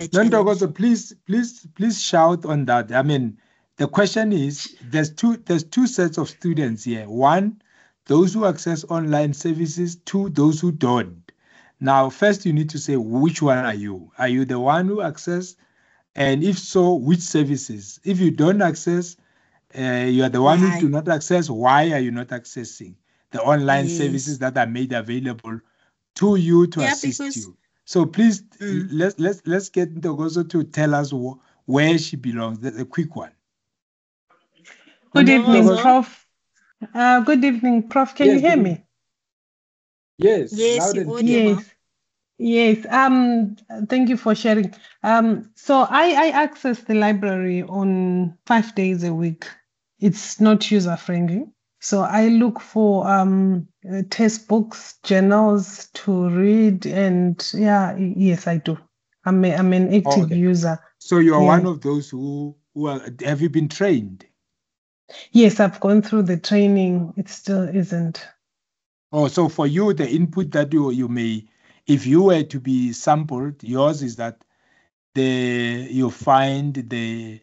challenge. So please shout on that. I mean, the question is there's two sets of students here. One, those who access online services. Two, those who don't. Now, first you need to say which one are you? Are you the one who access? And if so, which services? If you don't access, you are the one who do not access. Why are you not accessing the online services that are made available to you to assist you? So please let's get Ntokozo to tell us where she belongs. The quick one. Good evening, Prof. Good evening, Prof. Can you hear me? Yes. Yes, you're audible. Yes. Thank you for sharing. So I access the library on 5 days a week. It's not user friendly. So I look for test books, journals to read, and yes, I do. I'm an active user. So you are one of those who have you been trained? Yes, I've gone through the training. It still isn't. Oh, so for you, the input that you may, if you were to be sampled, yours is that you find the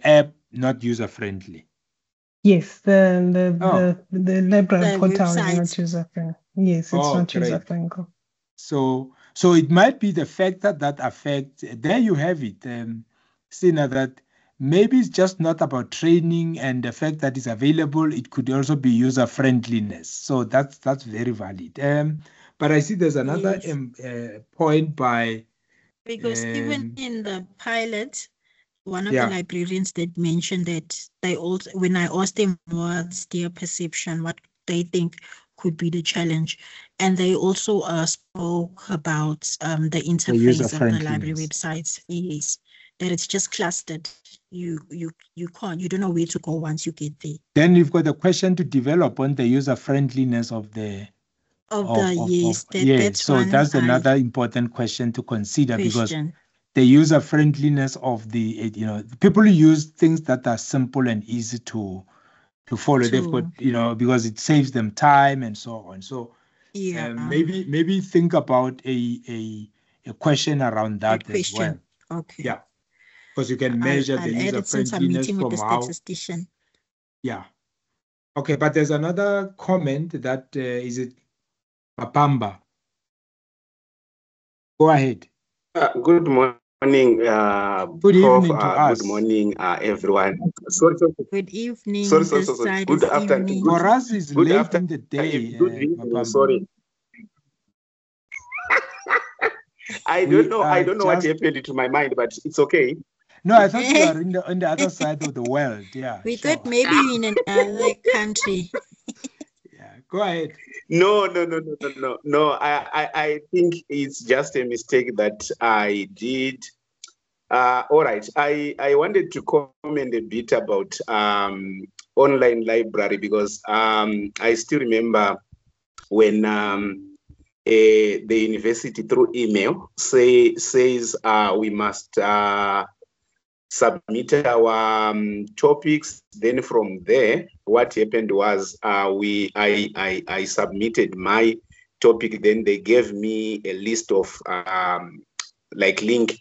app not user friendly. Yes, the library portal is not user friendly. Yes, it's not user friendly. So it might be the factor that affects. There you have it, Sina, that maybe it's just not about training and the fact that it's available. It could also be user friendliness. So that's very valid. But I see there's another point by because even in the pilot, one of the librarians did mention that they also, when I asked them what's their perception, what they think could be the challenge, and they also spoke about the interface of the library websites. Yes, that it's just clustered. You don't know where to go once you get there. Then you've got a question to develop on the user friendliness of the that's so that's another important question to consider because the user friendliness of the people who use things that are simple and easy to follow. They've got because it saves them time and so on. So maybe think about a question around that as well. Okay. Yeah, because you can measure the user friendliness from how. Statistician. Yeah. Okay, but there's another comment that is it Mapamba. Go ahead. Good morning. Good evening to us. Good morning, everyone. Sorry. Good evening. Sorry. Good afternoon. For us, it's good late after, in the day. Good evening. Sorry. I don't know what happened to my mind, but it's okay. No, I thought you are on the other side of the world. Yeah. We thought maybe you're in another country. Yeah, go ahead. No. I think it's just a mistake that I did. All right. I wanted to comment a bit about online library because I still remember when the university through email says we must submit our topics. Then from there, what happened was I submitted my topic. Then they gave me a list of link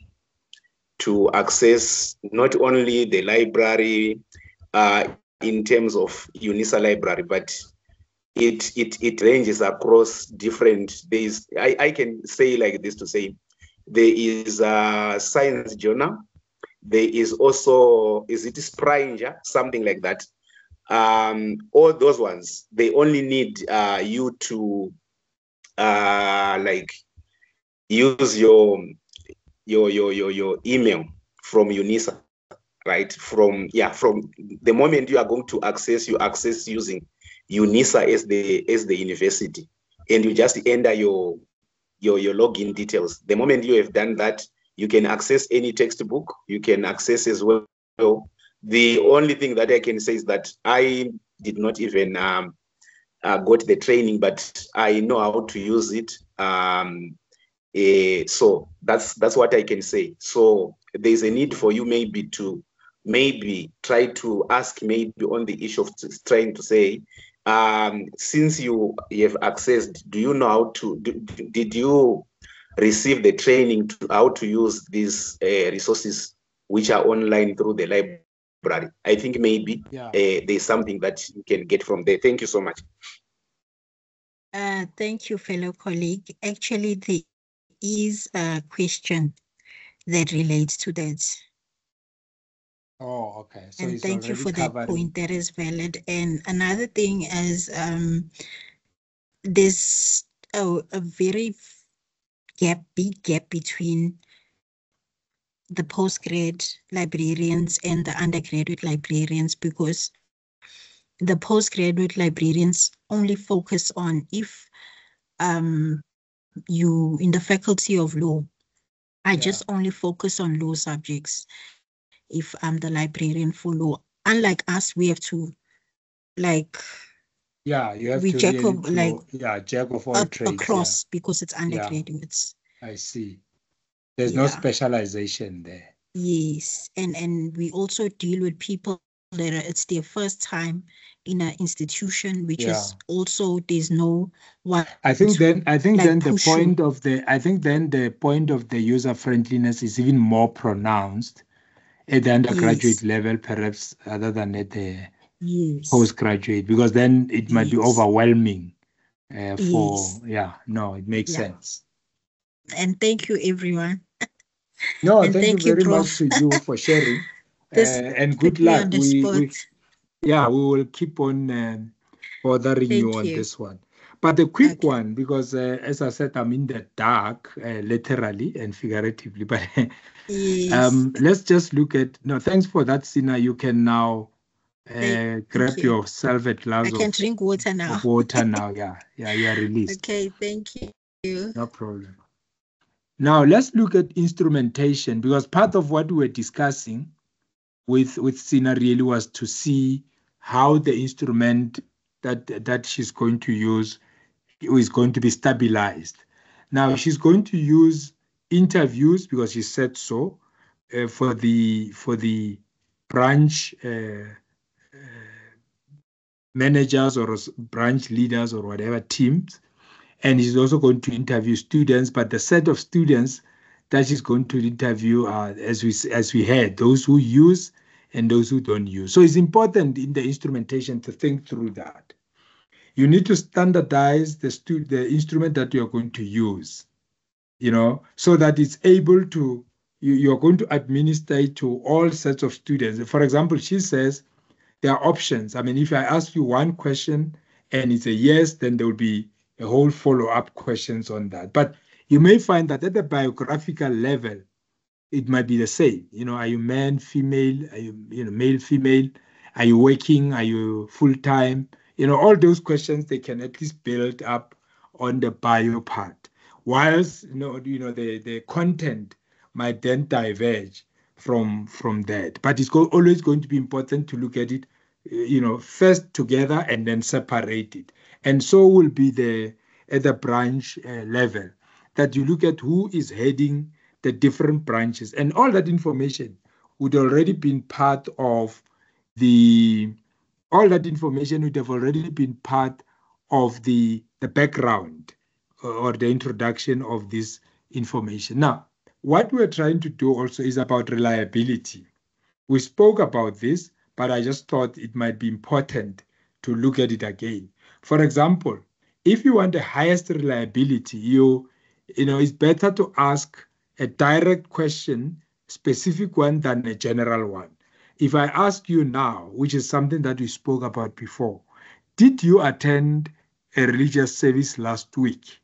to access not only the library in terms of UNISA library, but it ranges across different days. I can say like this to say there is a science journal. There is also, is it Springer, something like that. All those ones, they only need you to like use your email from UNISA, right? From the moment you are going to access, you access using UNISA as the university, and you just enter your login details. The moment you have done that, you can access any textbook. You can access as well. The only thing that I can say is that I did not even got the training, but I know how to use it. So that's what I can say. So there's a need for you maybe to try to ask maybe on the issue of trying to say, since you have accessed, do you know how to, did you receive the training to how to use these resources which are online through the library? I think maybe there's something that you can get from there. Thank you so much. Thank you, fellow colleague. Actually, there is a question that relates to that. Oh, okay. So and it's thank you for covering. that point. That is valid. And another thing is there's a very big gap between the postgrad librarians and the undergraduate librarians, because the postgraduate librarians only focus on if you in the faculty of law. I just only focus on law subjects if I'm the librarian for law. Unlike us, we have to like you have we to jack really of like jack of all trades across because it's undergraduates. I see. There's no specialization there. Yes, and we also deal with people that it's their first time in an institution, which is also there's no one. I think then the point of the user friendliness is even more pronounced at the undergraduate level, perhaps, other than at the postgraduate, because then it might be overwhelming. It makes sense. And thank you, everyone. No, and thank you very much to you for sharing. And good luck. We will keep on bothering you on this one. But the quick one, because as I said, I'm in the dark, literally and figuratively. But let's just look at. No, thanks for that, Sina. You can now grab yourself a glass I can drink water now. Water now, you are released. Okay, thank you. No problem. Now let's look at instrumentation, because part of what we were discussing with Sina really was to see how the instrument that she's going to use is going to be stabilized. Now she's going to use interviews, because she said so, for the branch managers or branch leaders or whatever teams. And he's also going to interview students, but the set of students that she's going to interview are, as we heard, those who use and those who don't use. So it's important in the instrumentation to think through that. You need to standardize the instrument that you're going to use, so that it's able to, you're going to administer it to all sets of students. For example, she says there are options. I mean, if I ask you one question and it's a yes, then there will be a whole follow-up questions on that. But you may find that at the biographical level, it might be the same. Are you man, female? Are you, male, female? Are you working? Are you full-time? All those questions, they can at least build up on the bio part. Whilst, the content might then diverge from that. But it's always going to be important to look at it, first together and then separate it. And so will be at the branch level, that you look at who is heading the different branches, and all that information would already been part of the background or the introduction of this information. Now, what we're trying to do also is about reliability. We spoke about this, but I just thought it might be important to look at it again. For example, if you want the highest reliability, it's better to ask a direct question specific one than a general one. If I ask you now, which is something that we spoke about before, did you attend a religious service last week?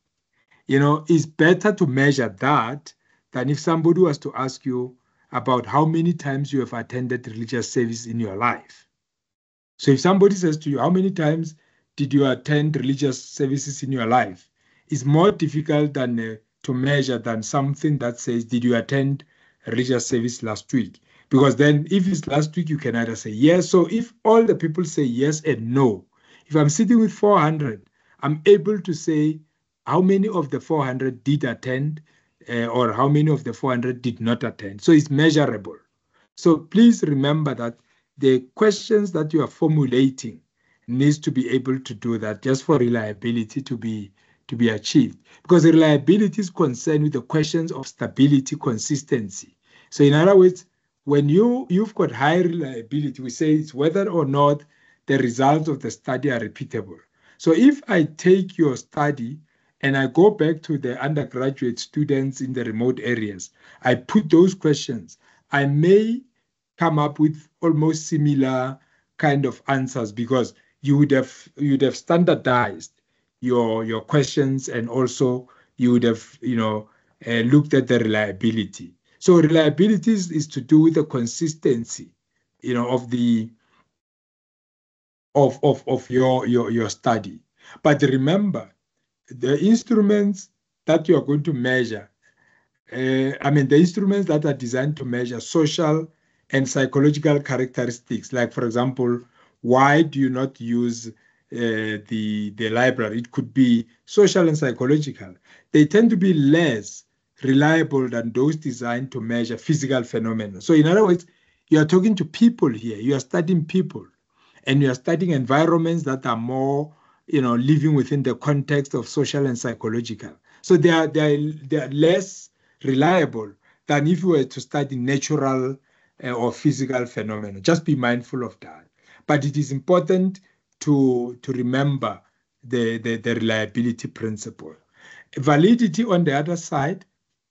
It's better to measure that than if somebody was to ask you about how many times you have attended religious service in your life. So if somebody says to you, how many times did you attend religious services in your life? It's more difficult than to measure than something that says, did you attend a religious service last week? Because then if it's last week, you can either say yes. So if all the people say yes and no, if I'm sitting with 400, I'm able to say how many of the 400 did attend or how many of the 400 did not attend. So it's measurable. So please remember that the questions that you are formulating needs to be able to do that just for reliability to be achieved. Because reliability is concerned with the questions of stability, consistency. So in other words, when you've got high reliability, we say it's whether or not the results of the study are repeatable. So if I take your study and I go back to the undergraduate students in the remote areas, I put those questions, I may come up with almost similar kind of answers because you would have standardized your questions, and also you would have looked at the reliability. So reliability is to do with the consistency of the of your study. But remember, the instruments that you are going to measure, the instruments that are designed to measure social and psychological characteristics, like, for example, why do you not use the library? It could be social and psychological. They tend to be less reliable than those designed to measure physical phenomena. So in other words, you are talking to people here. You are studying people, and you are studying environments that are more, living within the context of social and psychological. So they are less reliable than if you were to study natural or physical phenomena. Just be mindful of that. But it is important to remember the reliability principle. Validity, on the other side,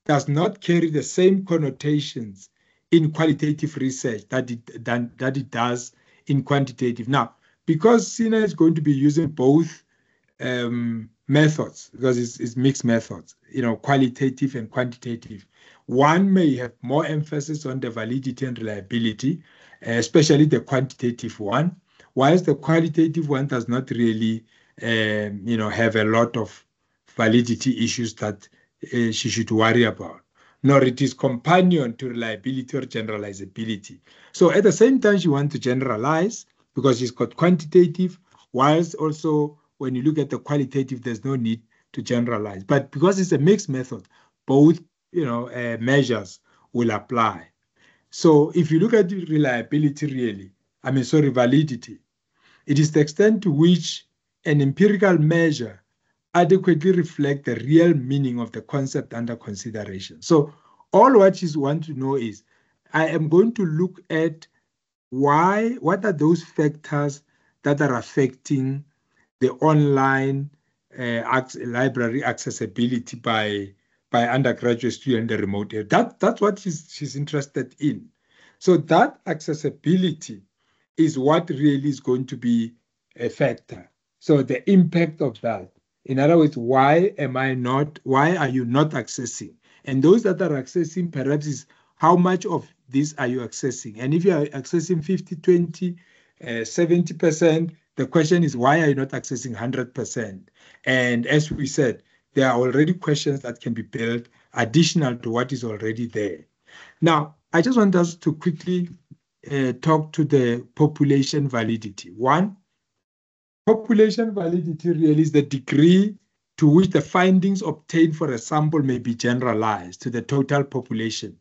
does not carry the same connotations in qualitative research that it does in quantitative. Now, because SINA is going to be using both methods, because it's mixed methods, qualitative and quantitative, one may have more emphasis on the validity and reliability, especially the quantitative one, whilst the qualitative one does not really have a lot of validity issues that she should worry about, nor it is companion to reliability or generalizability. So at the same time, she wants to generalize because she's got quantitative, whilst also when you look at the qualitative, there's no need to generalize. But because it's a mixed method, both measures will apply. So if you look at reliability really, validity, it is the extent to which an empirical measure adequately reflects the real meaning of the concept under consideration. So all what you want to know is, I am going to look at what are those factors that are affecting the online library accessibility by undergraduate students in the remote area. That's what she's interested in. So that accessibility is what really is going to be a factor. So the impact of that. In other words, why are you not accessing? And those that are accessing, perhaps, is how much of this are you accessing? And if you are accessing 50, 20, 70%, the question is, why are you not accessing 100%? And as we said, there are already questions that can be built additional to what is already there. Now, I just want us to quickly talk to the population validity. One, population validity really is the degree to which the findings obtained for a sample may be generalized to the total population.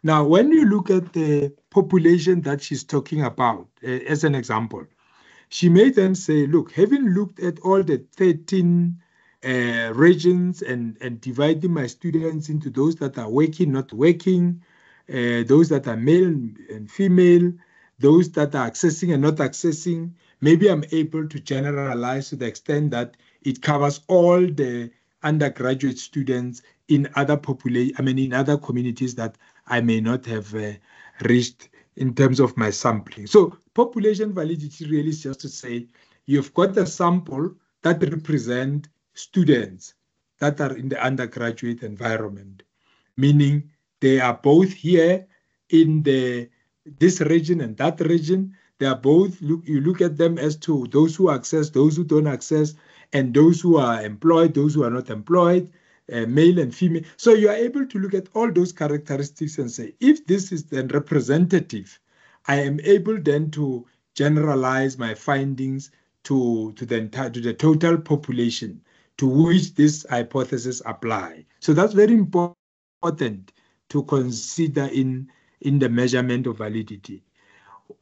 Now, when you look at the population that she's talking about, as an example, she may then say, look, having looked at all the 13 regions and dividing my students into those that are working, not working, those that are male and female, those that are accessing and not accessing, maybe I'm able to generalize to the extent that it covers all the undergraduate students in other in other communities that I may not have reached in terms of my sampling. So population validity really is just to say you've got a sample that represent students that are in the undergraduate environment, meaning they are both here in this region and that region. They are both, you look at them as to those who access, those who don't access, and those who are employed, those who are not employed, male and female. So you are able to look at all those characteristics and say, if this is then representative, I am able then to generalize my findings to the total population to which this hypothesis apply. So that's very important to consider in the measurement of validity.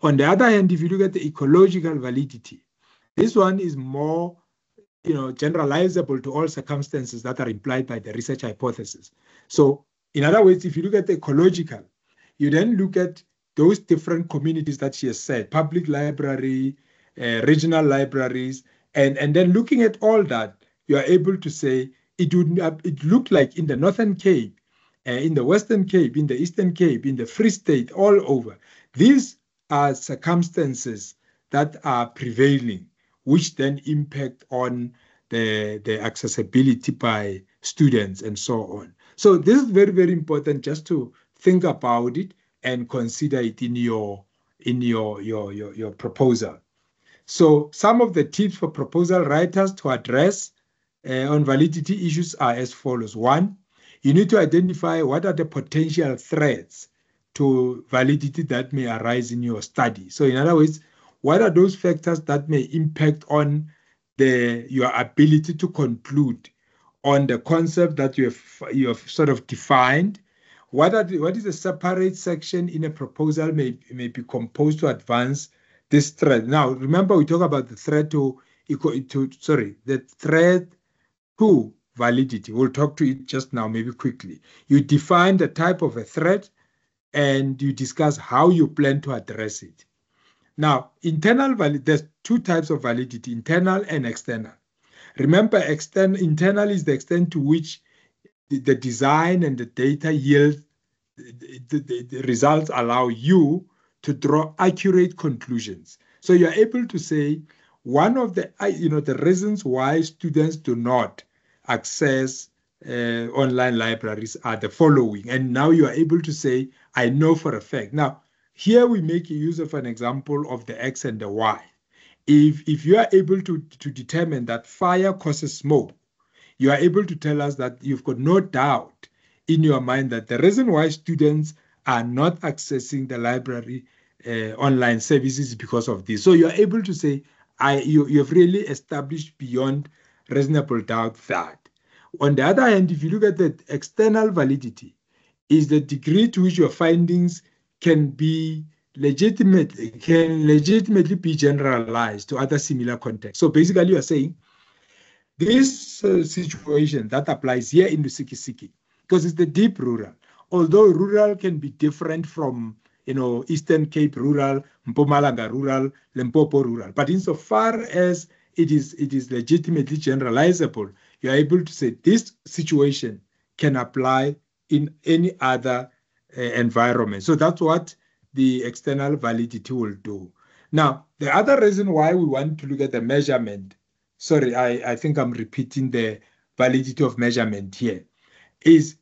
On the other hand, if you look at the ecological validity, this one is more generalizable to all circumstances that are implied by the research hypothesis. So in other words, if you look at the ecological, you then look at those different communities that she has said, public library, regional libraries, and then looking at all that, you are able to say it looked like in the Northern Cape, in the Western Cape, in the Eastern Cape, in the Free State, all over. These are circumstances that are prevailing, which then impact on the accessibility by students and so on. So this is very, very important just to think about it and consider it in your proposal. So some of the tips for proposal writers to address on validity issues are as follows. One, you need to identify what are the potential threats to validity that may arise in your study. So in other words, what are those factors that may impact on your ability to conclude on the concept that you have sort of defined? What is a separate section in a proposal may be composed to advance this threat? Now, remember we talk about the threat to validity. We'll talk to it just now, maybe quickly. You define the type of a threat and you discuss how you plan to address it. Now, there's two types of validity, internal and external. Remember, internal is the extent to which the design and the data yield, the results allow you to draw accurate conclusions. So you're able to say, one of the reasons why students do not access online libraries are the following. And now you are able to say, I know for a fact. Now, here we make use of an example of the X and the Y. If you are able to determine that fire causes smoke, you are able to tell us that you've got no doubt in your mind that the reason why students are not accessing the library online services is because of this. So you are able to say, you have really established beyond reasonable doubt that. On the other hand, if you look at the external validity, is the degree to which your findings can legitimately be generalized to other similar contexts. So basically you are saying this situation that applies here in Lusikisiki, because it's the deep rural, although rural can be different from Eastern Cape rural, Mpumalanga rural, Limpopo rural, but insofar as it is legitimately generalizable, you are able to say this situation can apply in any other environment. So that's what the external validity will do. Now, the other reason why we want to look at the measurement, sorry, I think I'm repeating the validity of measurement here, is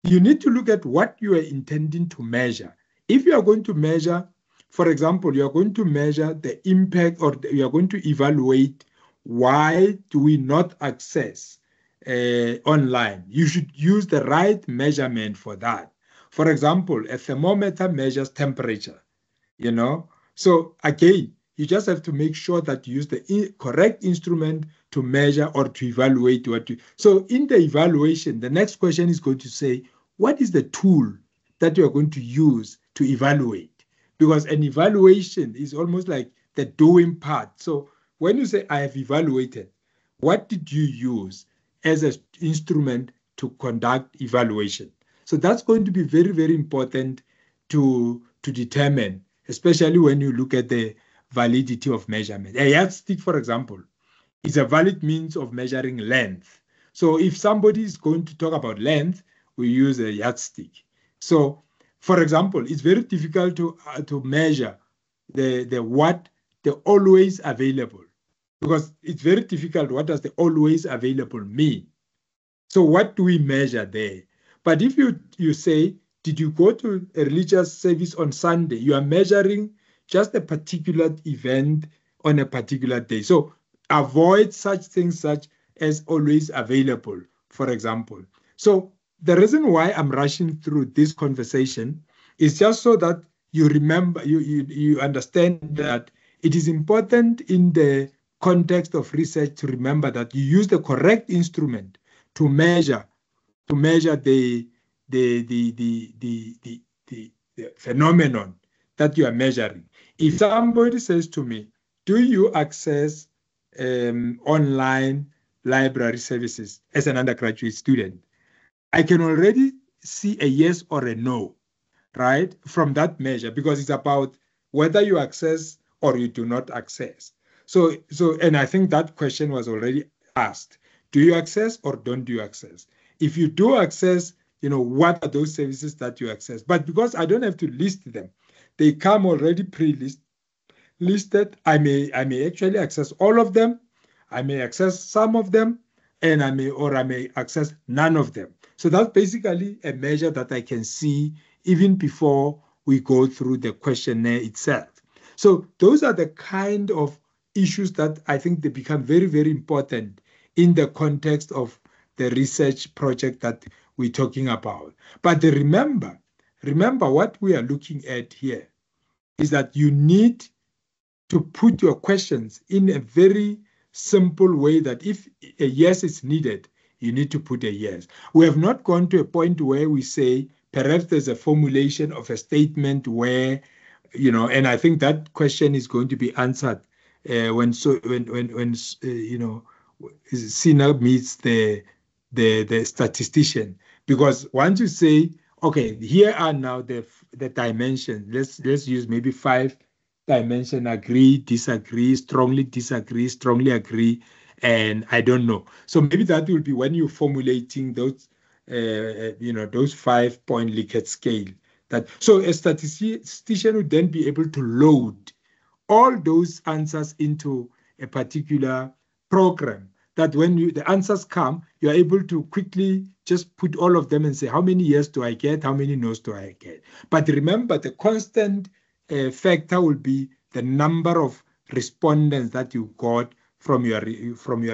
you need to look at what you are intending to measure. If you are going to measure, for example, you are going to measure the impact, or you are going to evaluate why do we not access online, you should use the right measurement for that. For example, a thermometer measures temperature, So again, you just have to make sure that you use the correct instrument to measure or to evaluate So in the evaluation, the next question is going to say, what is the tool that you are going to use to evaluate? Because an evaluation is almost like the doing part. So when you say, I have evaluated, what did you use as an instrument to conduct evaluation? So that's going to be very, very important to determine, especially when you look at the validity of measurement. A yardstick, for example, is a valid means of measuring length. So if somebody is going to talk about length, we use a yardstick. So For example, it's very difficult to measure the always available, because it's very difficult. What does the always available mean? So what do we measure there? But if you say, did you go to a religious service on Sunday? You are measuring just a particular event on a particular day. So avoid such things such as always available, for example. So the reason why I'm rushing through this conversation is just so that you remember, you understand that it is important in the context of research to remember that you use the correct instrument to measure the phenomenon that you are measuring. If somebody says to me, do you access online library services as an undergraduate student? I can already see a yes or a no, right, from that measure, because it's about whether you access or you do not access. So, and I think that question was already asked. Do you access or don't you access? If you do access, what are those services that you access? But because I don't have to list them, they come already pre-listed. I may actually access all of them. I may access some of them, and I may access none of them. So that's basically a measure that I can see even before we go through the questionnaire itself. So those are the kind of issues that I think they become very, very important in the context of the research project that we're talking about. But remember what we are looking at here is that you need to put your questions in a very simple way, that if a yes is needed, you need to put a yes. We have not gone to a point where we say perhaps there's a formulation of a statement where, and I think that question is going to be answered when Sina meets the statistician, because once you say, okay, here are now the dimensions. Let's use maybe 5 dimension: agree, disagree, strongly agree, and I don't know. So maybe that will be when you're formulating those, those 5-point Likert scale. So a statistician would then be able to load all those answers into a particular program, that when the answers come, you are able to quickly just put all of them and say, how many yes do I get? How many no's do I get? But remember, the constant factor will be the number of respondents that you got from your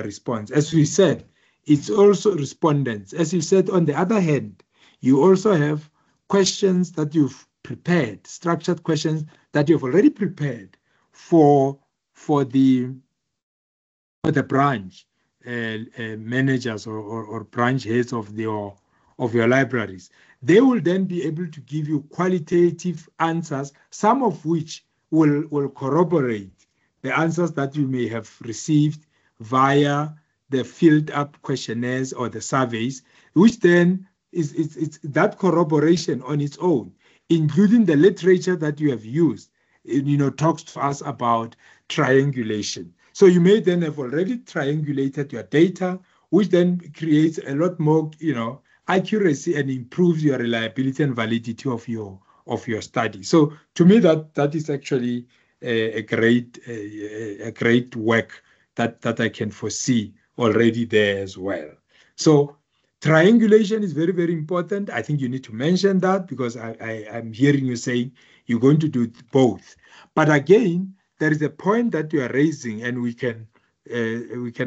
response. As we said, it's also respondents. As you said, on the other hand, you also have questions that you've prepared, structured questions that you've already prepared for the branch managers or branch heads of your libraries. They will then be able to give you qualitative answers, some of which will corroborate the answers that you may have received via the filled up questionnaires or the surveys, which then it's that corroboration on its own, including the literature that you have used, talks to us about triangulation. So you may then have already triangulated your data, which then creates a lot more, accuracy and improves your reliability and validity of your study. So to me, that is actually a great work that I can foresee already there as well. So triangulation is very, very important. I think you need to mention that, because I'm hearing you saying you're going to do both. But again, there is a point that you are raising, and we can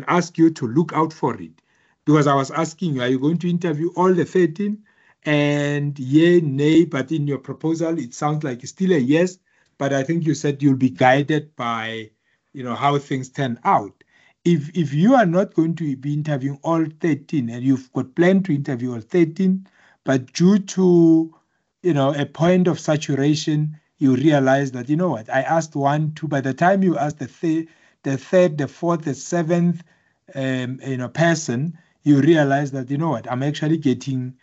ask you to look out for it. Because I was asking you, are you going to interview all the 13? And yay, nay, but in your proposal, it sounds like it's still a yes. But I think you said you'll be guided by, how things turn out. If you are not going to be interviewing all 13, and you've got planned to interview all 13, but due to, a point of saturation, you realize that, I asked 1, 2, by the time you ask the third, the fourth, the seventh, person, you realize that, I'm actually getting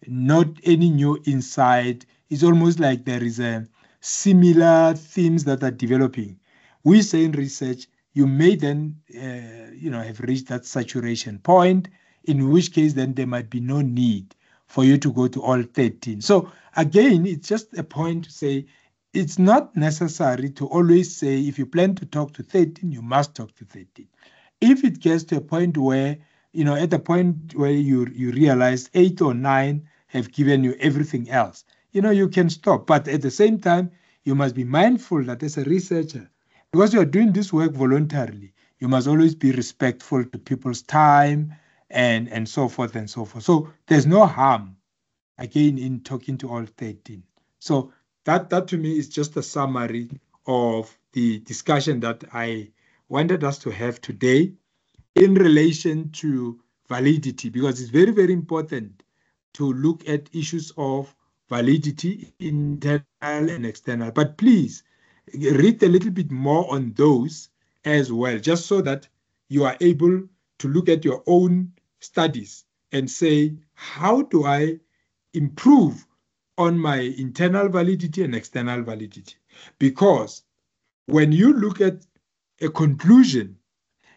not any new insight. It's almost like there is a similar themes that are developing. We say in research, you may then, have reached that saturation point, in which case then there might be no need for you to go to all 13. So again, it's just a point to say it's not necessary to always say if you plan to talk to 13, you must talk to 13. If it gets to a point where, at the point where you realize 8 or 9 have given you everything else, you can stop. But at the same time, you must be mindful that as a researcher, because you are doing this work voluntarily, you must always be respectful to people's time and so forth and so forth. So there's no harm, again, in talking to all 13. So that to me is just a summary of the discussion that I wanted us to have today in relation to validity, because it's very, very important to look at issues of validity, internal and external. But please read a little bit more on those as well, just so that you are able to look at your own studies and say, how do I improve on my internal validity and external validity? Because when you look at a conclusion,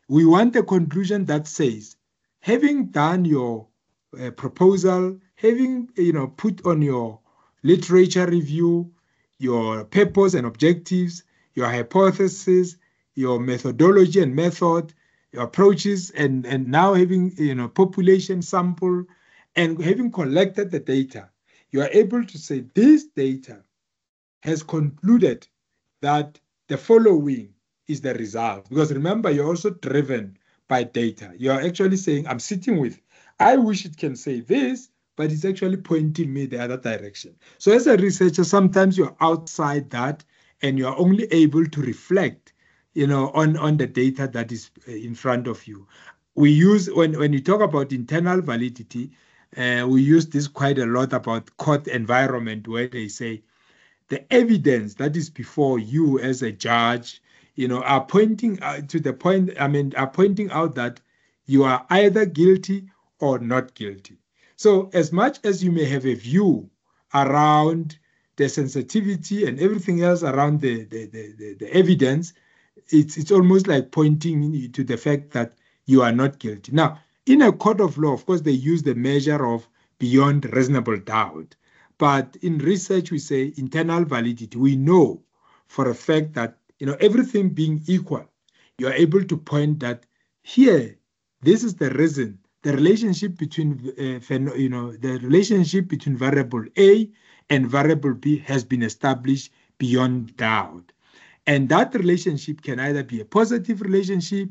we want a conclusion that says, having done your proposal, having put on your literature review, your purpose and objectives, your hypothesis, your methodology and method, your approaches, and now having population sample, and having collected the data, you are able to say this data has concluded that the following is the result. Because remember, you're also driven by data. You're actually saying, I'm sitting with, I wish it can say this, but it's actually pointing me the other direction. So as a researcher, sometimes you're outside that and you're only able to reflect, on the data that is in front of you. We use, when you talk about internal validity, we use this quite a lot about court environment, where they say the evidence that is before you as a judge, are pointing to the point, are pointing out that you are either guilty or not guilty. So as much as you may have a view around the sensitivity and everything else around the evidence, it's almost like pointing to the fact that you are not guilty. Now, in a court of law, of course, they use the measure of beyond reasonable doubt. But in research, we say internal validity. We know for a fact that, everything being equal, you are able to point that here, this is the reason, the relationship between, the relationship between variable A and variable B has been established beyond doubt. And that relationship can either be a positive relationship,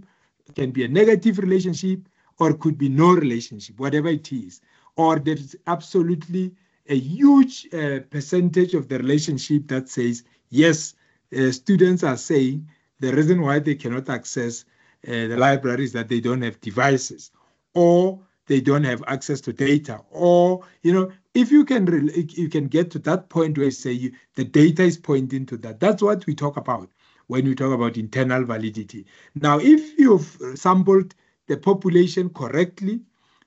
can be a negative relationship, or could be no relationship, whatever it is. Or there's absolutely a huge percentage of the relationship that says, yes, students are saying the reason why they cannot access the library is that they don't have devices, or they don't have access to data, or, if you can get to that point where you say the data is pointing to that. That's what we talk about when we talk about internal validity. Now, if you've sampled the population correctly,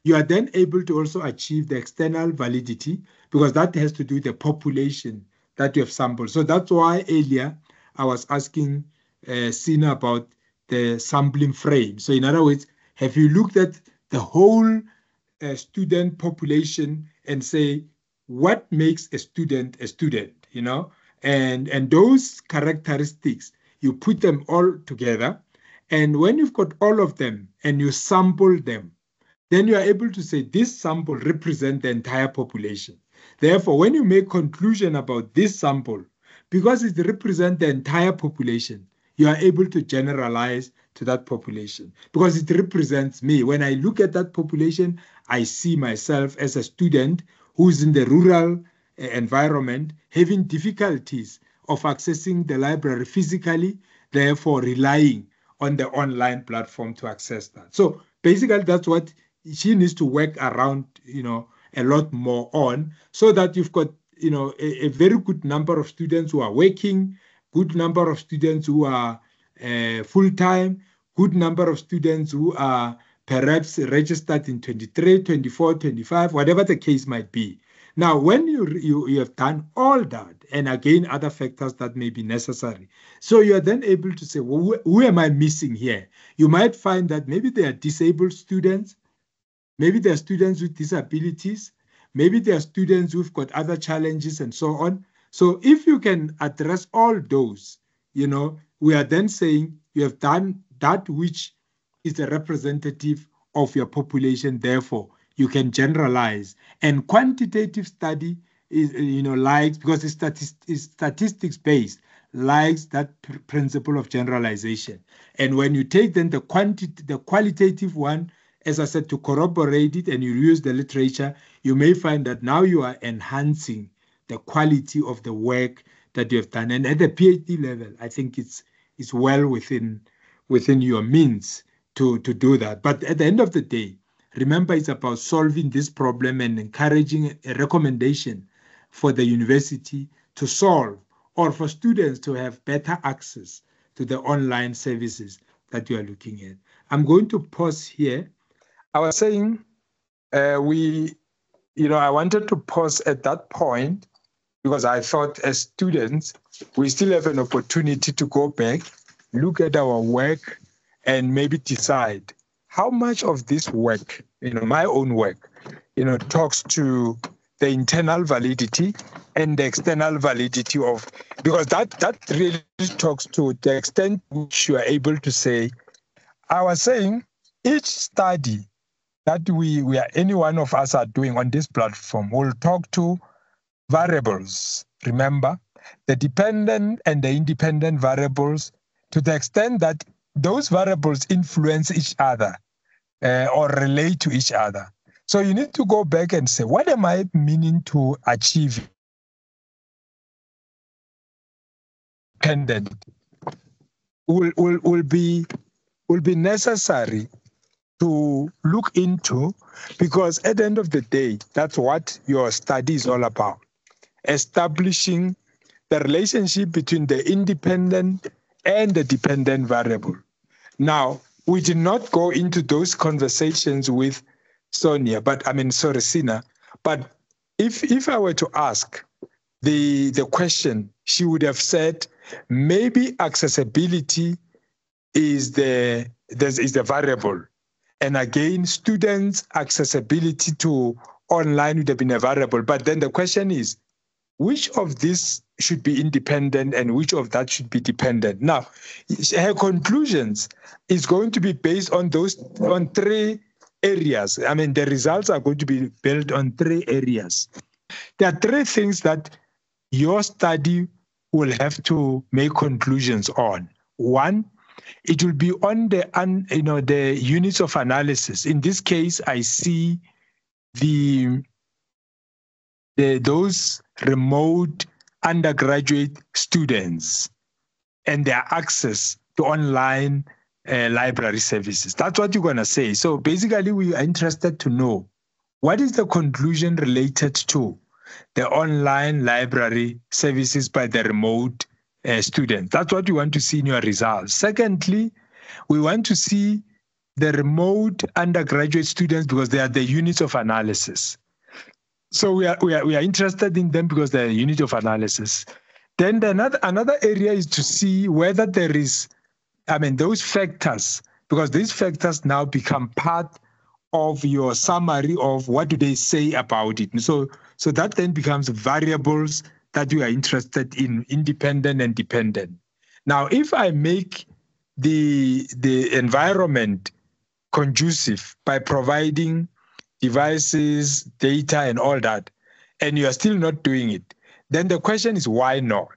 you are then able to also achieve the external validity, because that has to do with the population that you have sampled. So that's why earlier I was asking Sina about the sampling frame. So in other words, have you looked at the whole student population and say, what makes a student, and those characteristics, you put them all together. And when you've got all of them and you sample them, then you are able to say this sample represents the entire population. Therefore, when you make conclusion about this sample, because it represents the entire population, you are able to generalize to that population, because it represents me. When I look at that population, I see myself as a student who's in the rural environment, having difficulties of accessing the library physically, therefore relying on the online platform to access that. So basically, that's what she needs to work around, a lot more on, so that you've got, a very good number of students who are working, good number of students who are full-time, good number of students who are perhaps registered in 23, 24, 25, whatever the case might be. Now, when you have done all that, and again, other factors that may be necessary, so you are then able to say, well, who am I missing here? You might find that maybe they are disabled students, maybe they are students with disabilities, Maybe there are students who've got other challenges and so on. So if you can address all those, we are then saying you have done that which is a representative of your population. Therefore, you can generalize. And quantitative study is, likes, because it's statistics based, likes that principle of generalization. And when you take then the qualitative one, as I said, to corroborate it, and you use the literature, you may find that now you are enhancing the quality of the work that you have done. And at the PhD level, I think it's well within your means to do that. But at the end of the day, remember, it's about solving this problem and encouraging a recommendation for the university to solve, or for students to have better access to the online services that you are looking at. I'm going to pause here. I was saying I wanted to pause at that point because I thought as students, we still have an opportunity to go back, look at our work, and maybe decide how much of this work, my own work, talks to the internal validity and the external validity of, because that really talks to the extent which you are able to say. I was saying each study that we are, any one of us are doing on this platform will talk to variables. Remember, the dependent and the independent variables, to the extent that those variables influence each other or relate to each other. So you need to go back and say, what am I meaning to achieve? Dependent will be necessary to look into, because at the end of the day, that's what your study is all about. Establishing the relationship between the independent and the dependent variable. Now, we did not go into those conversations with Sina, but if I were to ask the question, she would have said, maybe accessibility is the variable. And again, students' accessibility to online would have been a variable. But then the question is, which of this should be independent and which of that should be dependent? Now, her conclusions is going to be based on three areas. The results are going to be built on three areas. There are three things that your study will have to make conclusions on. One, it will be on the units of analysis. In this case, I see those remote undergraduate students and their access to online library services. That's what you're going to say. So basically, we are interested to know what is the conclusion related to the online library services by the remote students. That's what we want to see in your results. Secondly, we want to see the remote undergraduate students because they are the units of analysis. So we are interested in them because they're a unit of analysis. Then another area is to see whether there is, those factors, because these factors now become part of your summary of what do they say about it. And so that then becomes variables that you are interested in, independent and dependent. Now, if I make the environment conducive by providing devices, data, and all that, and you are still not doing it, then the question is, why not?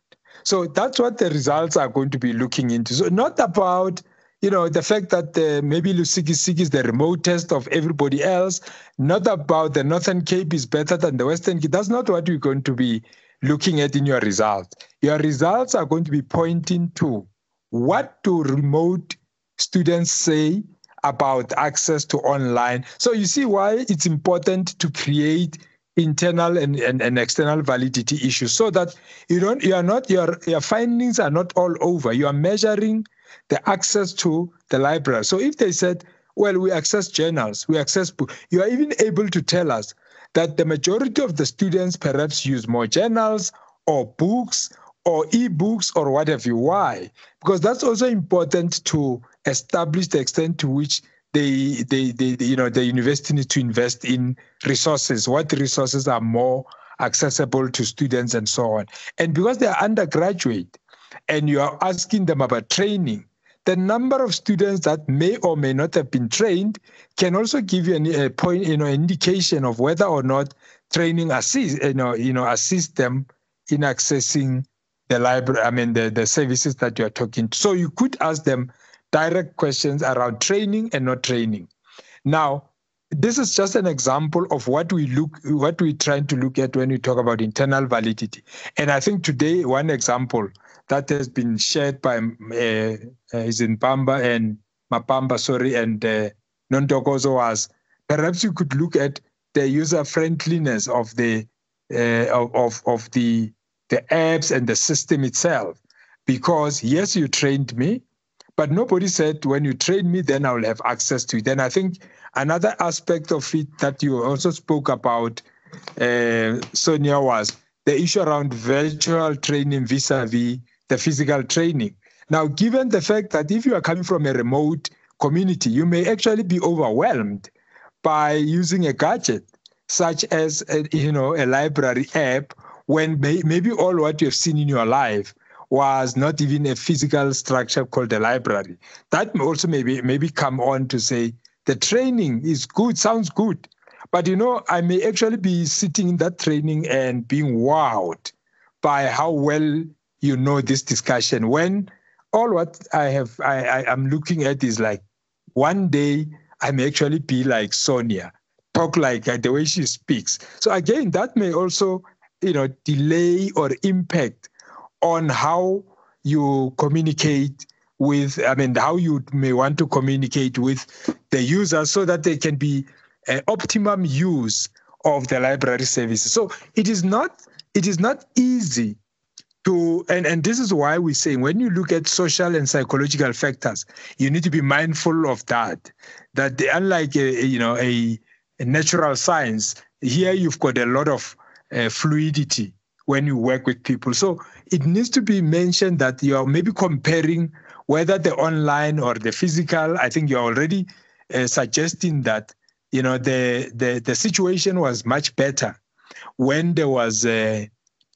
So that's what the results are going to be looking into. So not about, the fact that maybe Lusikisiki is the remotest of everybody else, not about the Northern Cape is better than the Western Cape. That's not what we're going to be looking at in your results. Your results are going to be pointing to what do remote students say about access to online. So you see why it's important to create internal and external validity issues, so that your findings are not all over. You are measuring the access to the library. So if they said, well, we access journals, we access books, you are even able to tell us that the majority of the students perhaps use more journals or books or e-books or whatever. Why? Because that's also important to establish the extent to which the university needs to invest in resources. What resources are more accessible to students and so on. And because they are undergraduate and you are asking them about training, the number of students that may or may not have been trained can also give you a point, indication of whether or not training assist them in accessing the library, the services that you are talking to. So you could ask them direct questions around training and not training. Now, this is just an example of what we're trying to look at when we talk about internal validity. And I think today, one example that has been shared by Mapamba and Nontokozo was perhaps you could look at the user friendliness of the apps and the system itself. Because yes, you trained me, but nobody said when you train me, then I will have access to it. And I think another aspect of it that you also spoke about, Sonia, was the issue around virtual training vis-a-vis the physical training. Now, given the fact that if you are coming from a remote community, you may actually be overwhelmed by using a gadget such as a library app, when maybe all what you have seen in your life was not even a physical structure called a library. That may also maybe come on to say the training is good, sounds good, but I may actually be sitting in that training and being wowed by how well this discussion, when all what I'm looking at is like one day I may actually be like Sonia, talk like the way she speaks. So again, that may also delay or impact on how you communicate with, how you may want to communicate with the users so that they can be optimum use of the library services. So it is not easy to, and this is why we're saying when you look at social and psychological factors, you need to be mindful of that unlike a natural science, here you've got a lot of fluidity when you work with people. So it needs to be mentioned that you are maybe comparing whether the online or the physical. I think you're already suggesting that the situation was much better when there was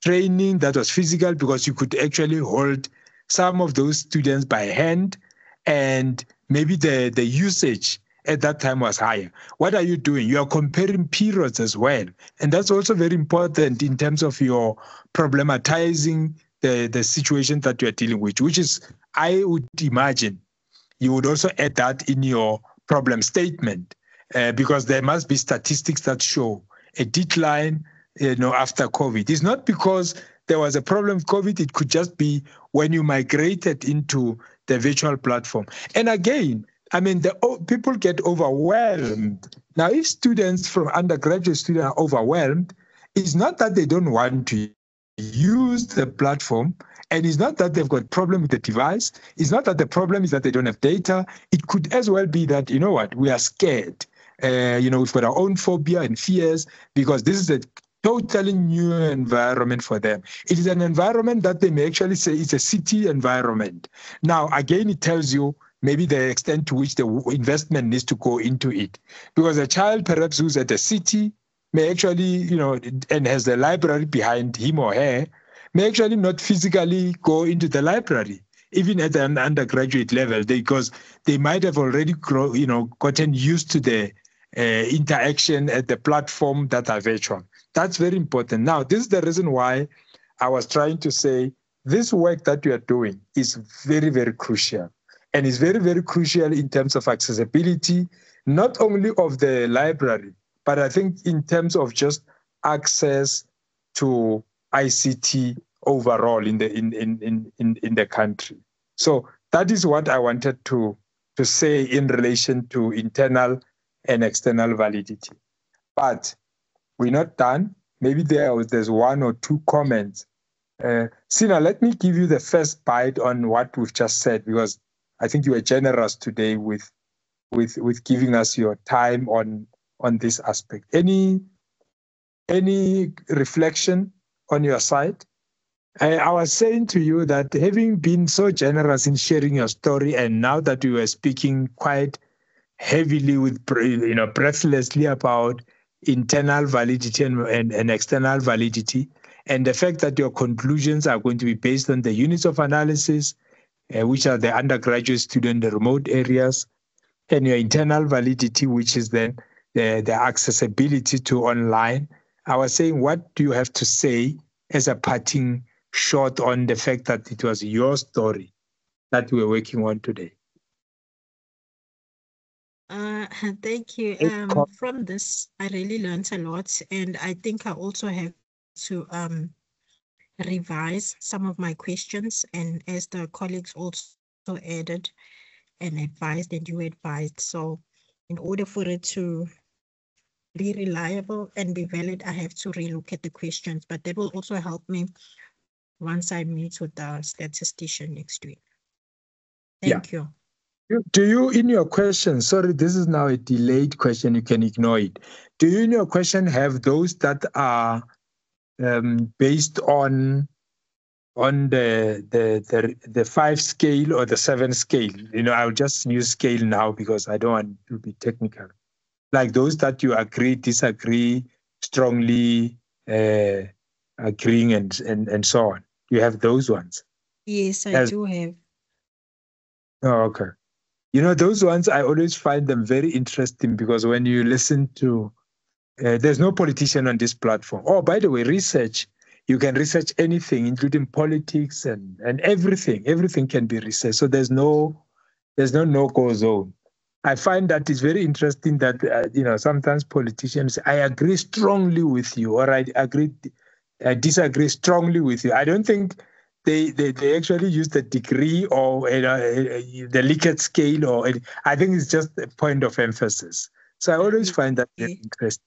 training that was physical, because you could actually hold some of those students by hand, and maybe the usage at that time was higher. What are you doing? You are comparing periods as well. And that's also very important in terms of your problematizing the situation that you are dealing with, which is, I would imagine, you would also add that in your problem statement, because there must be statistics that show a decline after COVID. It's not because there was a problem with COVID. It could just be when you migrated into the virtual platform. And again, people get overwhelmed. Now, if students from undergraduate students are overwhelmed, it's not that they don't want to use the platform, and it's not that they've got a problem with the device. It's not that the problem is that they don't have data. It could as well be that, we are scared. We've got our own phobia and fears, because this is a totally new environment for them. It is an environment that they may actually say it's a city environment. Now, again, it tells you maybe the extent to which the investment needs to go into it. Because a child perhaps who's at a city may actually, and has the library behind him or her, may actually not physically go into the library, even at an undergraduate level, because they might have already gotten used to the interaction at the platform that are virtual. That's very important. Now, this is the reason why I was trying to say this work that you are doing is very, very crucial. And it's very, very crucial in terms of accessibility, not only of the library, but I think in terms of just access to ICT overall in the country. So that is what I wanted to say in relation to internal and external validity. But we're not done. Maybe there's one or two comments. Sina, let me give you the first bite on what we've just said, because I think you were generous today with giving us your time on this aspect. Any reflection on your side? I was saying to you that having been so generous in sharing your story, and now that you were speaking quite heavily with, breathlessly about internal validity and external validity, and the fact that your conclusions are going to be based on the units of analysis, which are the undergraduate student, the remote areas, and your internal validity, which is then the accessibility to online. I was saying, what do you have to say as a parting shot on the fact that it was your story that we're working on today? Thank you. From this, I really learned a lot, and I think I also have to revise some of my questions, and as the colleagues also added and advised, and you advised. So in order for it to be reliable and be valid, I have to relook at the questions, but that will also help me once I meet with the statistician next week. Thank you. Do you, in your question, sorry, this is now a delayed question, you can ignore it. Do you, in your question, have those that are based on the 5 scale or the 7 scale? I'll just use scale now because I don't want to be technical. Like those that you agree, disagree, strongly agreeing, and so on. You have those ones? Yes, I do have. Oh, okay. Those ones, I always find them very interesting because when you listen to, there's no politician on this platform. Oh, by the way, research, you can research anything, including politics and everything. Everything can be researched. So there's no no-go zone. I find that it's very interesting that, sometimes politicians say, I agree strongly with you, or I disagree strongly with you. I don't think they actually use the degree or the Likert scale, or I think it's just a point of emphasis. So I always find that very interesting.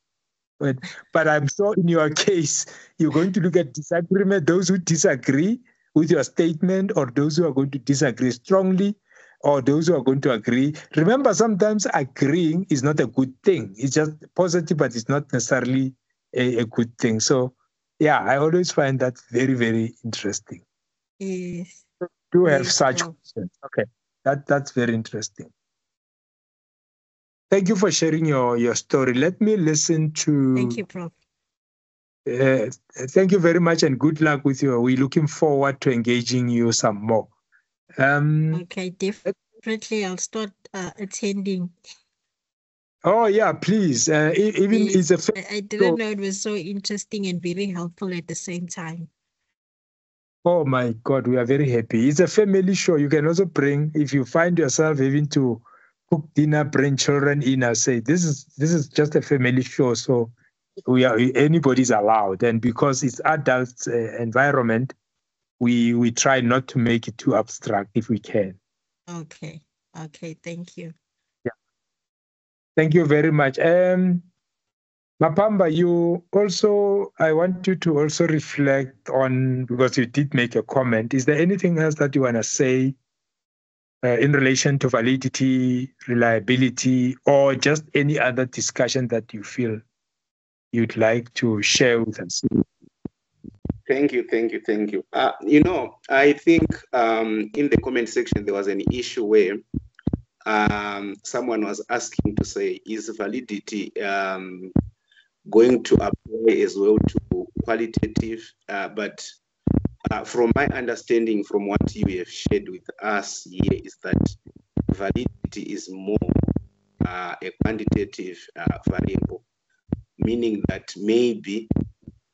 But I'm sure in your case, you're going to look at disagreement, those who disagree with your statement, or those who are going to disagree strongly, or those who are going to agree. Remember, sometimes agreeing is not a good thing. It's just positive, but it's not necessarily a good thing. So, yeah, I always find that very, very interesting. Yes. Do have such questions. Okay, that's very interesting. Thank you for sharing your story. Let me listen to... Thank you, Prof. Thank you very much, and good luck with you. We're looking forward to engaging you some more. Okay, definitely. I'll start attending. Oh, yeah, please. Even yes, it's I didn't know it was so interesting and very helpful at the same time. Oh, my God, we are very happy. It's a family show. You can also bring, if you find yourself having to cook dinner, bring children in and say, this is just a family show. So anybody's allowed. And because it's adult environment, we try not to make it too abstract if we can. Okay. Thank you. Yeah. Thank you very much. Mapamba, I want you to also reflect on, because you did make a comment, is there anything else that you want to say in relation to validity, reliability, or just any other discussion that you feel you'd like to share with us? Thank you. I think in the comment section, there was an issue where someone was asking to say, is validity going to apply as well to qualitative? But from my understanding, from what you have shared with us here, is that validity is more a quantitative variable, meaning that maybe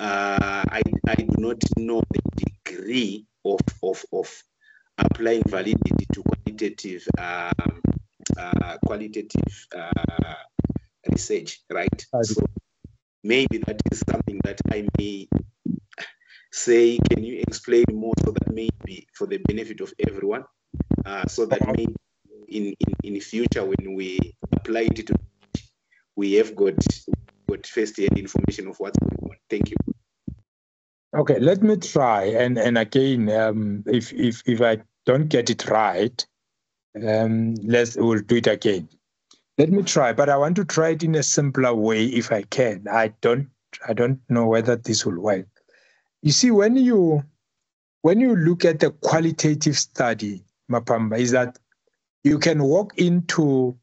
I do not know the degree of applying validity to qualitative research, right? So maybe that is something that I may say, can you explain more, so that maybe for the benefit of everyone, so that maybe in future when we apply it to, we have got first-hand information of what's going on. Thank you. Okay, let me try. And again, if I don't get it right, we'll do it again. Let me try, but I want to try it in a simpler way if I can. I don't know whether this will work. You see, when you look at the qualitative study, Mapamba, is that you can walk into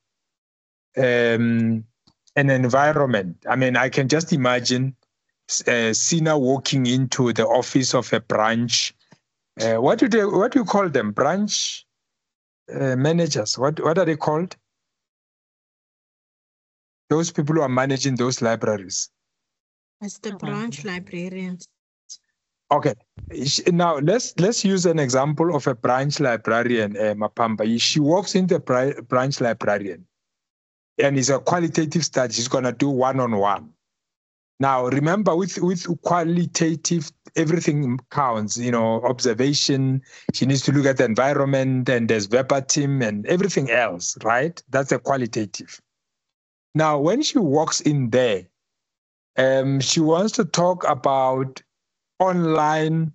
an environment. I mean, I can just imagine Sina walking into the office of a branch. What do you call them? Branch managers. What are they called? Those people who are managing those libraries. It's the branch librarians. Okay. Now let's use an example of a branch librarian, Mapamba. She walks into a branch librarian, and it's a qualitative study. She's gonna do one-on-one. Now, remember, with qualitative, everything counts, observation. She needs to look at the environment, and there's verbatim and everything else, right? That's a qualitative. Now, when she walks in there, she wants to talk about online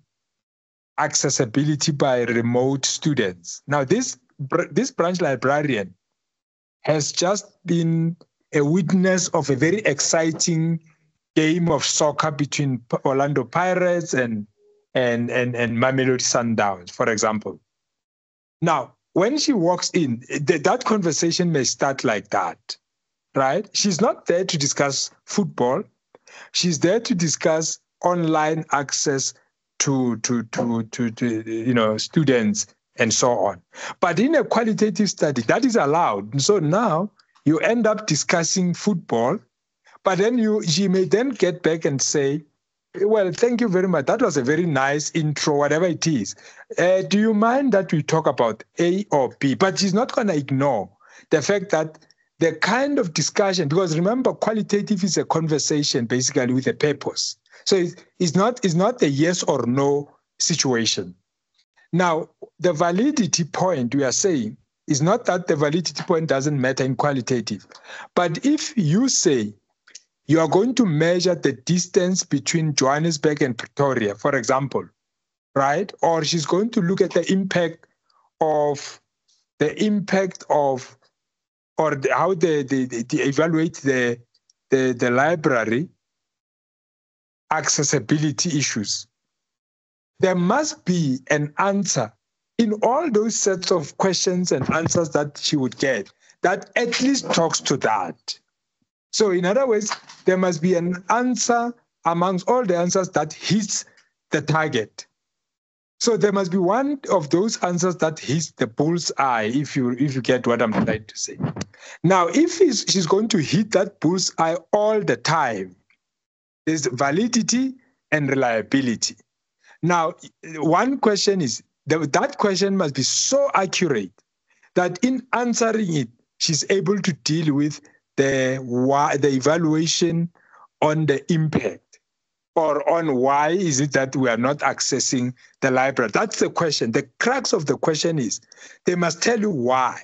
accessibility by remote students. Now, this branch librarian has just been a witness of a very exciting game of soccer between Orlando Pirates and Mamelodi Sundowns, for example. Now, when she walks in, that conversation may start like that, right? She's not there to discuss football. She's there to discuss online access to students and so on. But in a qualitative study, that is allowed. So now you end up discussing football, but then she may then get back and say, well, thank you very much. That was a very nice intro, whatever it is. Do you mind that we talk about A or B? But she's not going to ignore the fact that the kind of discussion, because remember, qualitative is a conversation basically with a purpose. So it's not a yes or no situation. Now, the validity point we are saying is not that the validity point doesn't matter in qualitative, but if you say you are going to measure the distance between Johannesburg and Pretoria, for example, right? Or she's going to look at the impact of how they evaluate the library accessibility issues. There must be an answer in all those sets of questions and answers that she would get that at least talks to that. So in other words, there must be an answer amongst all the answers that hits the target. So there must be one of those answers that hits the bull's eye, if you get what I'm trying to say. Now, if she's going to hit that bull's eye all the time, there's validity and reliability. Now, one question is, that question must be so accurate that in answering it, she's able to deal with the evaluation on the impact, or on why is it that we are not accessing the library. That's the question. The crux of the question is they must tell you why.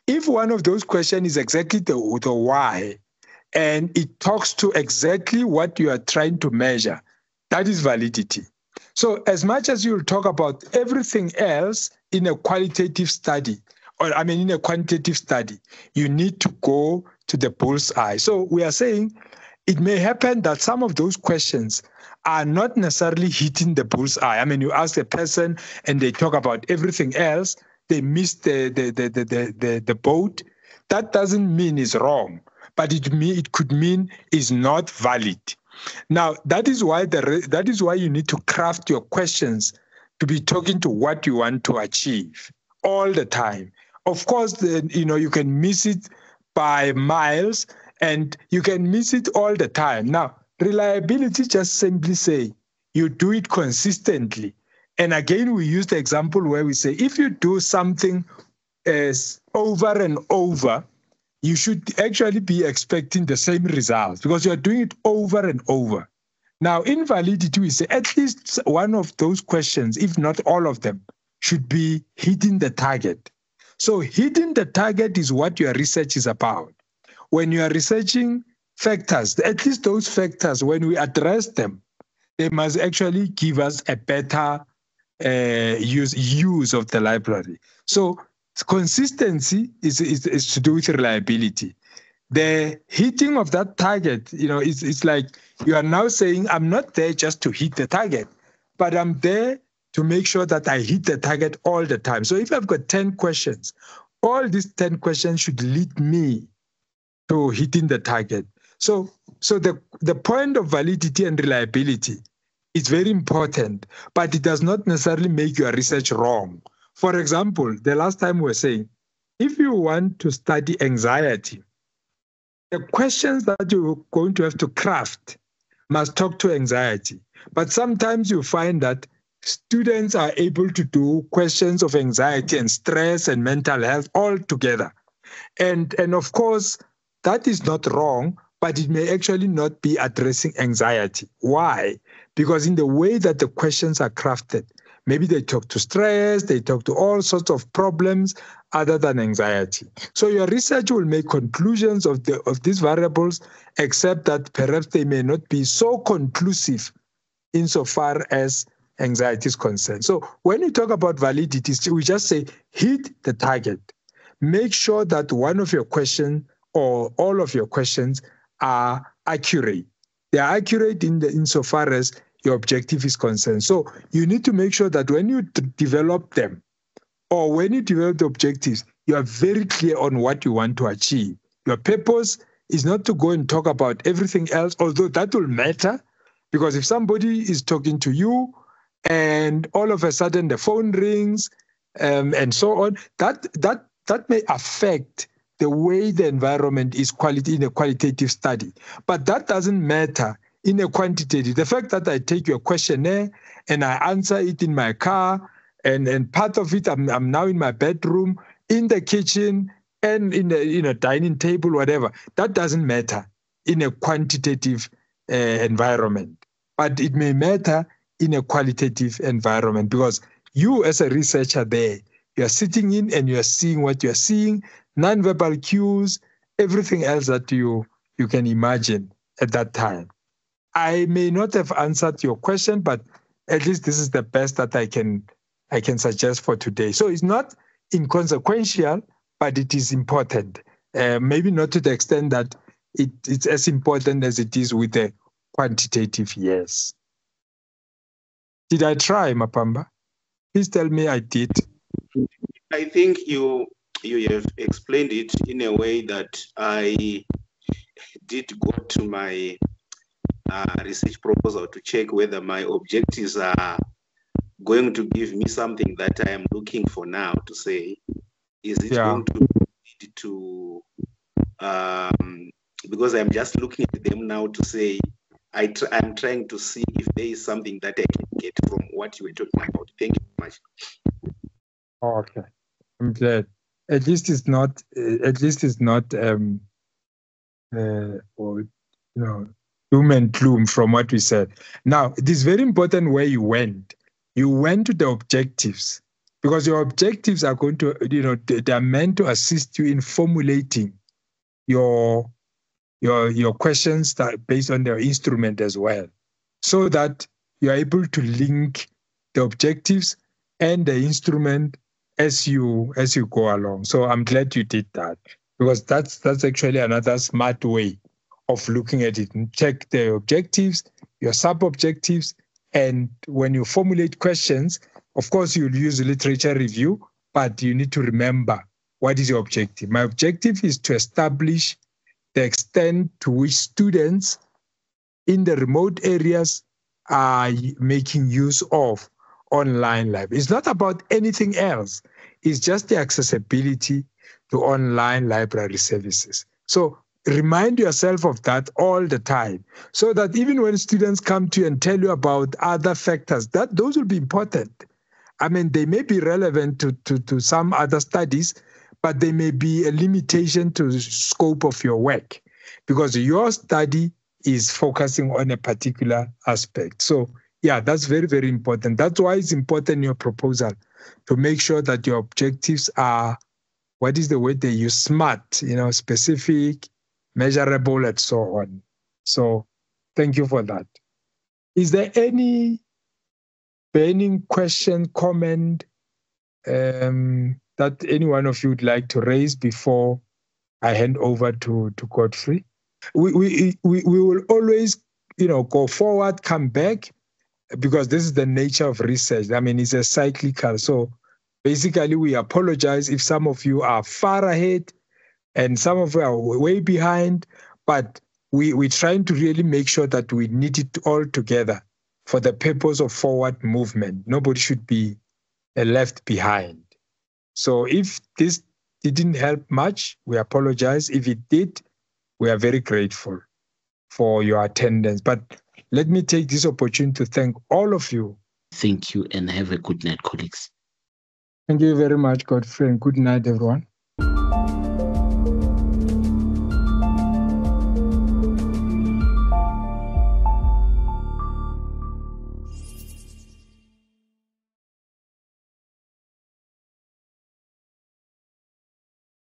If one of those questions is exactly the why, and it talks to exactly what you are trying to measure, that is validity. So as much as you'll talk about everything else in a qualitative study, in a quantitative study, you need to go to the bull's eye. So we are saying it may happen that some of those questions are not necessarily hitting the bull's eye. I mean, you ask a person and they talk about everything else, they miss the boat. That doesn't mean it's wrong, but it could mean it's not valid. Now, that is why you need to craft your questions to be talking to what you want to achieve all the time. Of course, you can miss it by miles, and you can miss it all the time. Now, reliability just simply say you do it consistently. And again, we use the example where we say if you do something over and over, you should actually be expecting the same results because you are doing it over and over. Now, in validity, we say at least one of those questions, if not all of them, should be hitting the target. So hitting the target is what your research is about. When you are researching factors, at least those factors, when we address them, they must actually give us a better use of the library. So consistency is to do with reliability. The hitting of that target, it's like you are now saying, I'm not there just to hit the target, but I'm there to make sure that I hit the target all the time. So if I've got 10 questions, all these 10 questions should lead me to hitting the target. So the point of validity and reliability is very important, but it does not necessarily make your research wrong. For example, the last time we were saying, if you want to study anxiety, the questions that you're going to have to craft must talk to anxiety. But sometimes you find that students are able to do questions of anxiety and stress and mental health all together. And of course, that is not wrong, but it may actually not be addressing anxiety. Why? Because in the way that the questions are crafted, maybe they talk to stress, they talk to all sorts of problems other than anxiety. So your research will make conclusions of these variables, except that perhaps they may not be so conclusive insofar as anxiety is concerned. So when you talk about validity, we just say hit the target. Make sure that one of your questions or all of your questions are accurate. They are accurate insofar as your objective is concerned. So you need to make sure that when you develop them, or when you develop the objectives, you are very clear on what you want to achieve. Your purpose is not to go and talk about everything else, although that will matter, because if somebody is talking to you and all of a sudden the phone rings and so on, that may affect the way the environment is in a qualitative study. But that doesn't matter in a quantitative. The fact that I take your questionnaire and I answer it in my car, and part of it, I'm now in my bedroom, in the kitchen, and in a dining table, whatever. That doesn't matter in a quantitative environment. But it may matter in a qualitative environment, because you as a researcher there, you're sitting in and you're seeing what you're seeing, nonverbal cues, everything else that you can imagine at that time. I may not have answered your question, but at least this is the best that I can suggest for today. So it's not inconsequential, but it is important. Maybe not to the extent that it's as important as it is with the quantitative yes. Did I try, Mapamba? Please tell me I did. I think you have explained it in a way that I did go to my research proposal to check whether my objectives are going to give me something that I am looking for now, to say, is it going to lead to, because I'm just looking at them now to say, I'm trying to see if there is something that I can get from what you were talking about. Thank you very much. Okay, I'm glad. At least it's not doom and gloom from what we said. Now, it is very important where you went. You went to the objectives, because your objectives are going to, they are meant to assist you in formulating your questions that based on their instrument as well, so that you are able to link the objectives and the instrument as you go along. So I'm glad you did that, because that's actually another smart way of looking at it. And check the objectives, your sub-objectives, and when you formulate questions, of course, you'll use literature review, but you need to remember, what is your objective? My objective is to establish the extent to which students in the remote areas are making use of online library. It's not about anything else. It's just the accessibility to online library services. So remind yourself of that all the time, so that even when students come to you and tell you about other factors, those will be important. I mean, they may be relevant to some other studies, but they may be a limitation to the scope of your work, because your study is focusing on a particular aspect. So yeah, that's very, very important. That's why it's important in your proposal to make sure that your objectives are, what is the word they use, SMART, specific, measurable, and so on. So thank you for that. Is there any burning question, comment that any one of you would like to raise before I hand over to Godfrey? We will always, go forward, come back, because this is the nature of research. I mean, it's a cyclical. So basically, we apologize if some of you are far ahead and some of you are way behind, but we're trying to really make sure that we knit it all together for the purpose of forward movement. Nobody should be left behind. So if this didn't help much, we apologize. If it did, we are very grateful for your attendance. But let me take this opportunity to thank all of you. Thank you and have a good night, colleagues. Thank you very much, Godfrey, and good night, everyone.